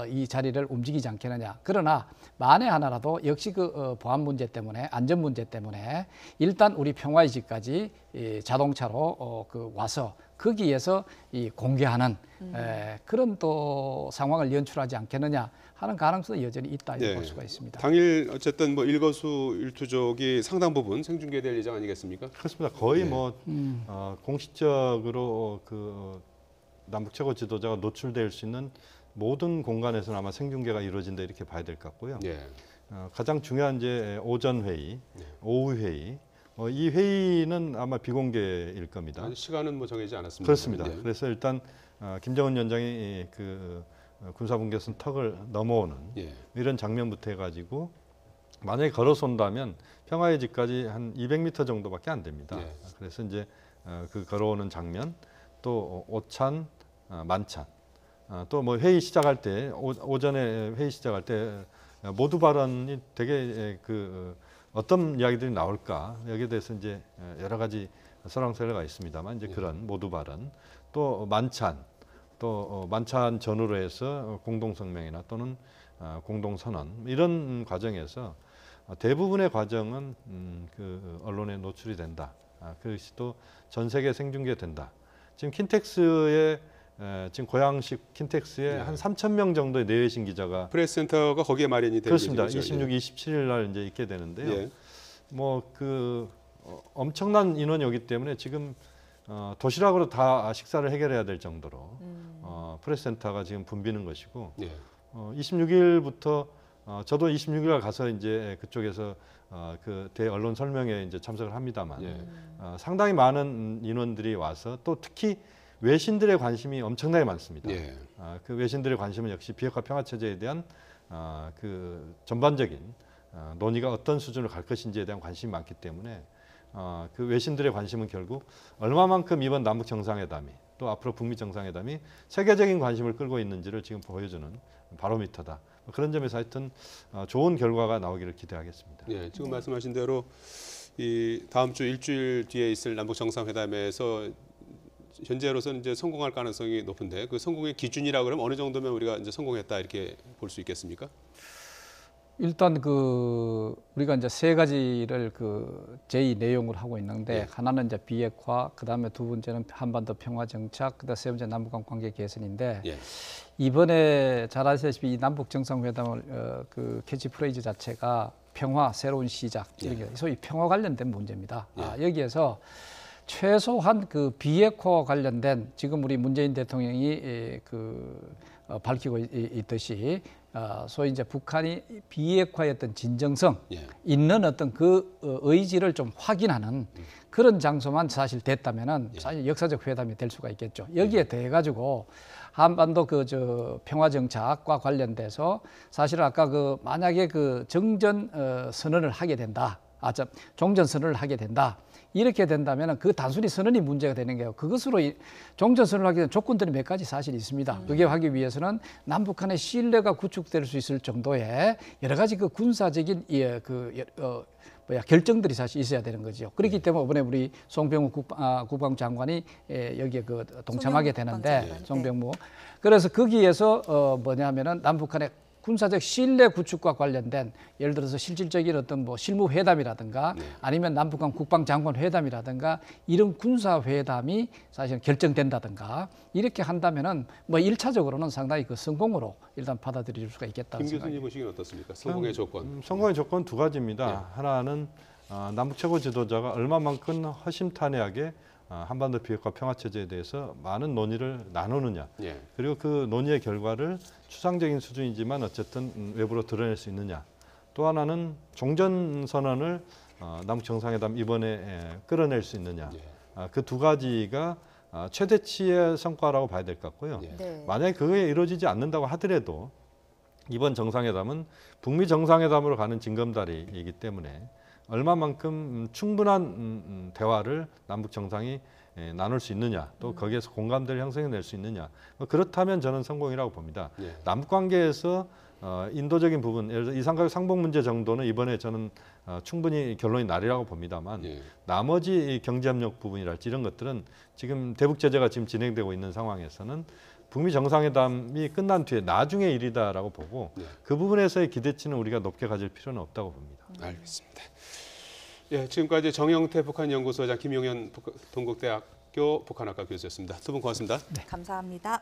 이 자리를 움직이지 않겠느냐. 그러나 만에 하나라도 역시 보안 문제 때문에 안전 문제 때문에 일단 우리 평화의 집까지 자동차로 와서 거기에서 이 공개하는 그런 또 상황을 연출하지 않겠느냐 하는 가능성도 여전히 있다 이렇게 볼 수가 있습니다. 당일 어쨌든 뭐 일거수일투족이 상당 부분 생중계될 예정 아니겠습니까? 그렇습니다. 거의 네. 뭐 공식적으로 남북 최고 지도자가 노출될 수 있는 모든 공간에서는 아마 생중계가 이루어진다 이렇게 봐야 될 것 같고요. 예. 가장 중요한 이제 오전 회의, 오후 회의, 이 회의는 아마 비공개일 겁니다. 아니, 시간은 뭐 정해지지 않았습니다. 그렇습니다. 네. 그래서 일단 김정은 위원장이 군사분계선 턱을 넘어오는 예. 이런 장면부터 해가지고 만약에 걸어서 온다면 평화의 집까지 한 200m 정도밖에 안 됩니다. 예. 그래서 이제 그 걸어오는 장면, 또 오찬, 만찬, 또 뭐 회의 시작할 때 오전에 회의 시작할 때 모두 발언이 되게 어떤 이야기들이 나올까 여기에 대해서 이제 여러 가지 설왕설래가 있습니다만 이제 그런 모두 발언, 또 만찬, 또 만찬 전후로 해서 공동성명이나 또는 공동선언 이런 과정에서 대부분의 과정은 언론에 노출이 된다. 그것이 또 전 세계 생중계된다. 지금 킨텍스의 지금 고양식 킨텍스에 네. 한 3,000명 정도의 내외신 기자가 프레스센터가 거기에 마련이 될 그렇습니다. 예정이죠. 26, 27일 날 이제 있게 되는데요. 예. 뭐 엄청난 인원이 오기 때문에 지금 도시락으로 다 식사를 해결해야 될 정도로 프레스센터가 지금 붐비는 것이고 예. 26일부터 저도 26일 가서 이제 그쪽에서 그 대언론 설명회 이제 참석을 합니다만 예. 상당히 많은 인원들이 와서 또 특히 외신들의 관심이 엄청나게 많습니다. 예. 그 외신들의 관심은 역시 비핵화 평화 체제에 대한 그 전반적인 논의가 어떤 수준으로 갈 것인지에 대한 관심이 많기 때문에 그 외신들의 관심은 결국 얼마만큼 이번 남북 정상회담이 또 앞으로 북미 정상회담이 세계적인 관심을 끌고 있는지를 지금 보여주는 바로미터다. 그런 점에서 하여튼 좋은 결과가 나오기를 기대하겠습니다. 예, 지금 말씀하신 대로 이 다음 주 일주일 뒤에 있을 남북 정상회담에서 현재로서는 이제 성공할 가능성이 높은데 그 성공의 기준이라 그러면 어느 정도면 우리가 이제 성공했다 이렇게 볼 수 있겠습니까? 일단 우리가 이제 세 가지를 제의 내용을 하고 있는데 예. 하나는 이제 비핵화, 그다음에 두 번째는 한반도 평화 정착, 그다음 세 번째 남북 간 관계 개선인데 예. 이번에 잘 아시다시피 이 남북 정상회담을 캐치프레이즈 자체가 평화 새로운 시작 이렇게 소위 평화 관련된 문제입니다. 예. 여기에서 최소한 비핵화와 관련된 지금 우리 문재인 대통령이 밝히고 있듯이 소위 이제 북한이 비핵화의 어떤 진정성 예. 있는 어떤 의지를 좀 확인하는 그런 장소만 사실 됐다면은 사실 역사적 회담이 될 수가 있겠죠. 여기에 대해 가지고 한반도 평화 정착과 관련돼서 사실 아까 만약에 정전 선언을 하게 된다. 종전 선언을 하게 된다. 이렇게 된다면 단순히 선언이 문제가 되는 게요. 그것으로 종전 선언을 하게 된 조건들이 몇 가지 사실 있습니다. 그게 하기 위해서는 남북한의 신뢰가 구축될 수 있을 정도의 여러 가지 군사적인 결정들이 사실 있어야 되는 거죠. 그렇기 때문에 이번에 우리 송병무 국방장관이 여기에 동참하게 되는데 송병무. 그래서 거기에서 뭐냐면은 남북한의 군사적 신뢰 구축과 관련된 예를 들어서 실질적인 어떤 실무 회담이라든가 아니면 남북 간 국방장관 회담이라든가 이런 군사 회담이 사실 결정된다든가 이렇게 한다면은 1차적으로는 상당히 성공으로 일단 받아들일 수가 있겠다는 김 생각이. 교수님 보시기엔 어떻습니까? 성공의 조건. 성공의 조건 두 가지입니다. 하나는 남북 최고 지도자가 얼마만큼 허심탄회하게 한반도 비핵화 평화 체제에 대해서 많은 논의를 나누느냐. 예. 그리고 그 논의의 결과를 추상적인 수준이지만 어쨌든 외부로 드러낼 수 있느냐. 또 하나는 종전 선언을 남북 정상회담 이번에 끌어낼 수 있느냐. 예. 그 두 가지가 최대치의 성과라고 봐야 될 것 같고요. 예. 네. 만약에 그게 이루어지지 않는다고 하더라도 이번 정상회담은 북미 정상회담으로 가는 징검다리이기 때문에 얼마만큼 충분한 대화를 남북 정상이 나눌 수 있느냐, 또 거기에서 공감대를 형성해낼 수 있느냐. 그렇다면 저는 성공이라고 봅니다. 예. 남북 관계에서 인도적인 부분, 예를 들어 이산가족 상봉 문제 정도는 이번에 저는 충분히 결론이 나리라고 봅니다만 예. 나머지 경제협력 부분이랄지 이런 것들은 지금 대북 제재가 지금 진행되고 있는 상황에서는 북미 정상회담이 끝난 뒤에 나중의 일이다라고 보고 네. 그 부분에서의 기대치는 우리가 높게 가질 필요는 없다고 봅니다. 알겠습니다. 예, 지금까지 정영태 북한연구소장, 김용현 동국대학교 북한학과 교수였습니다. 두 분 고맙습니다. 감사합니다.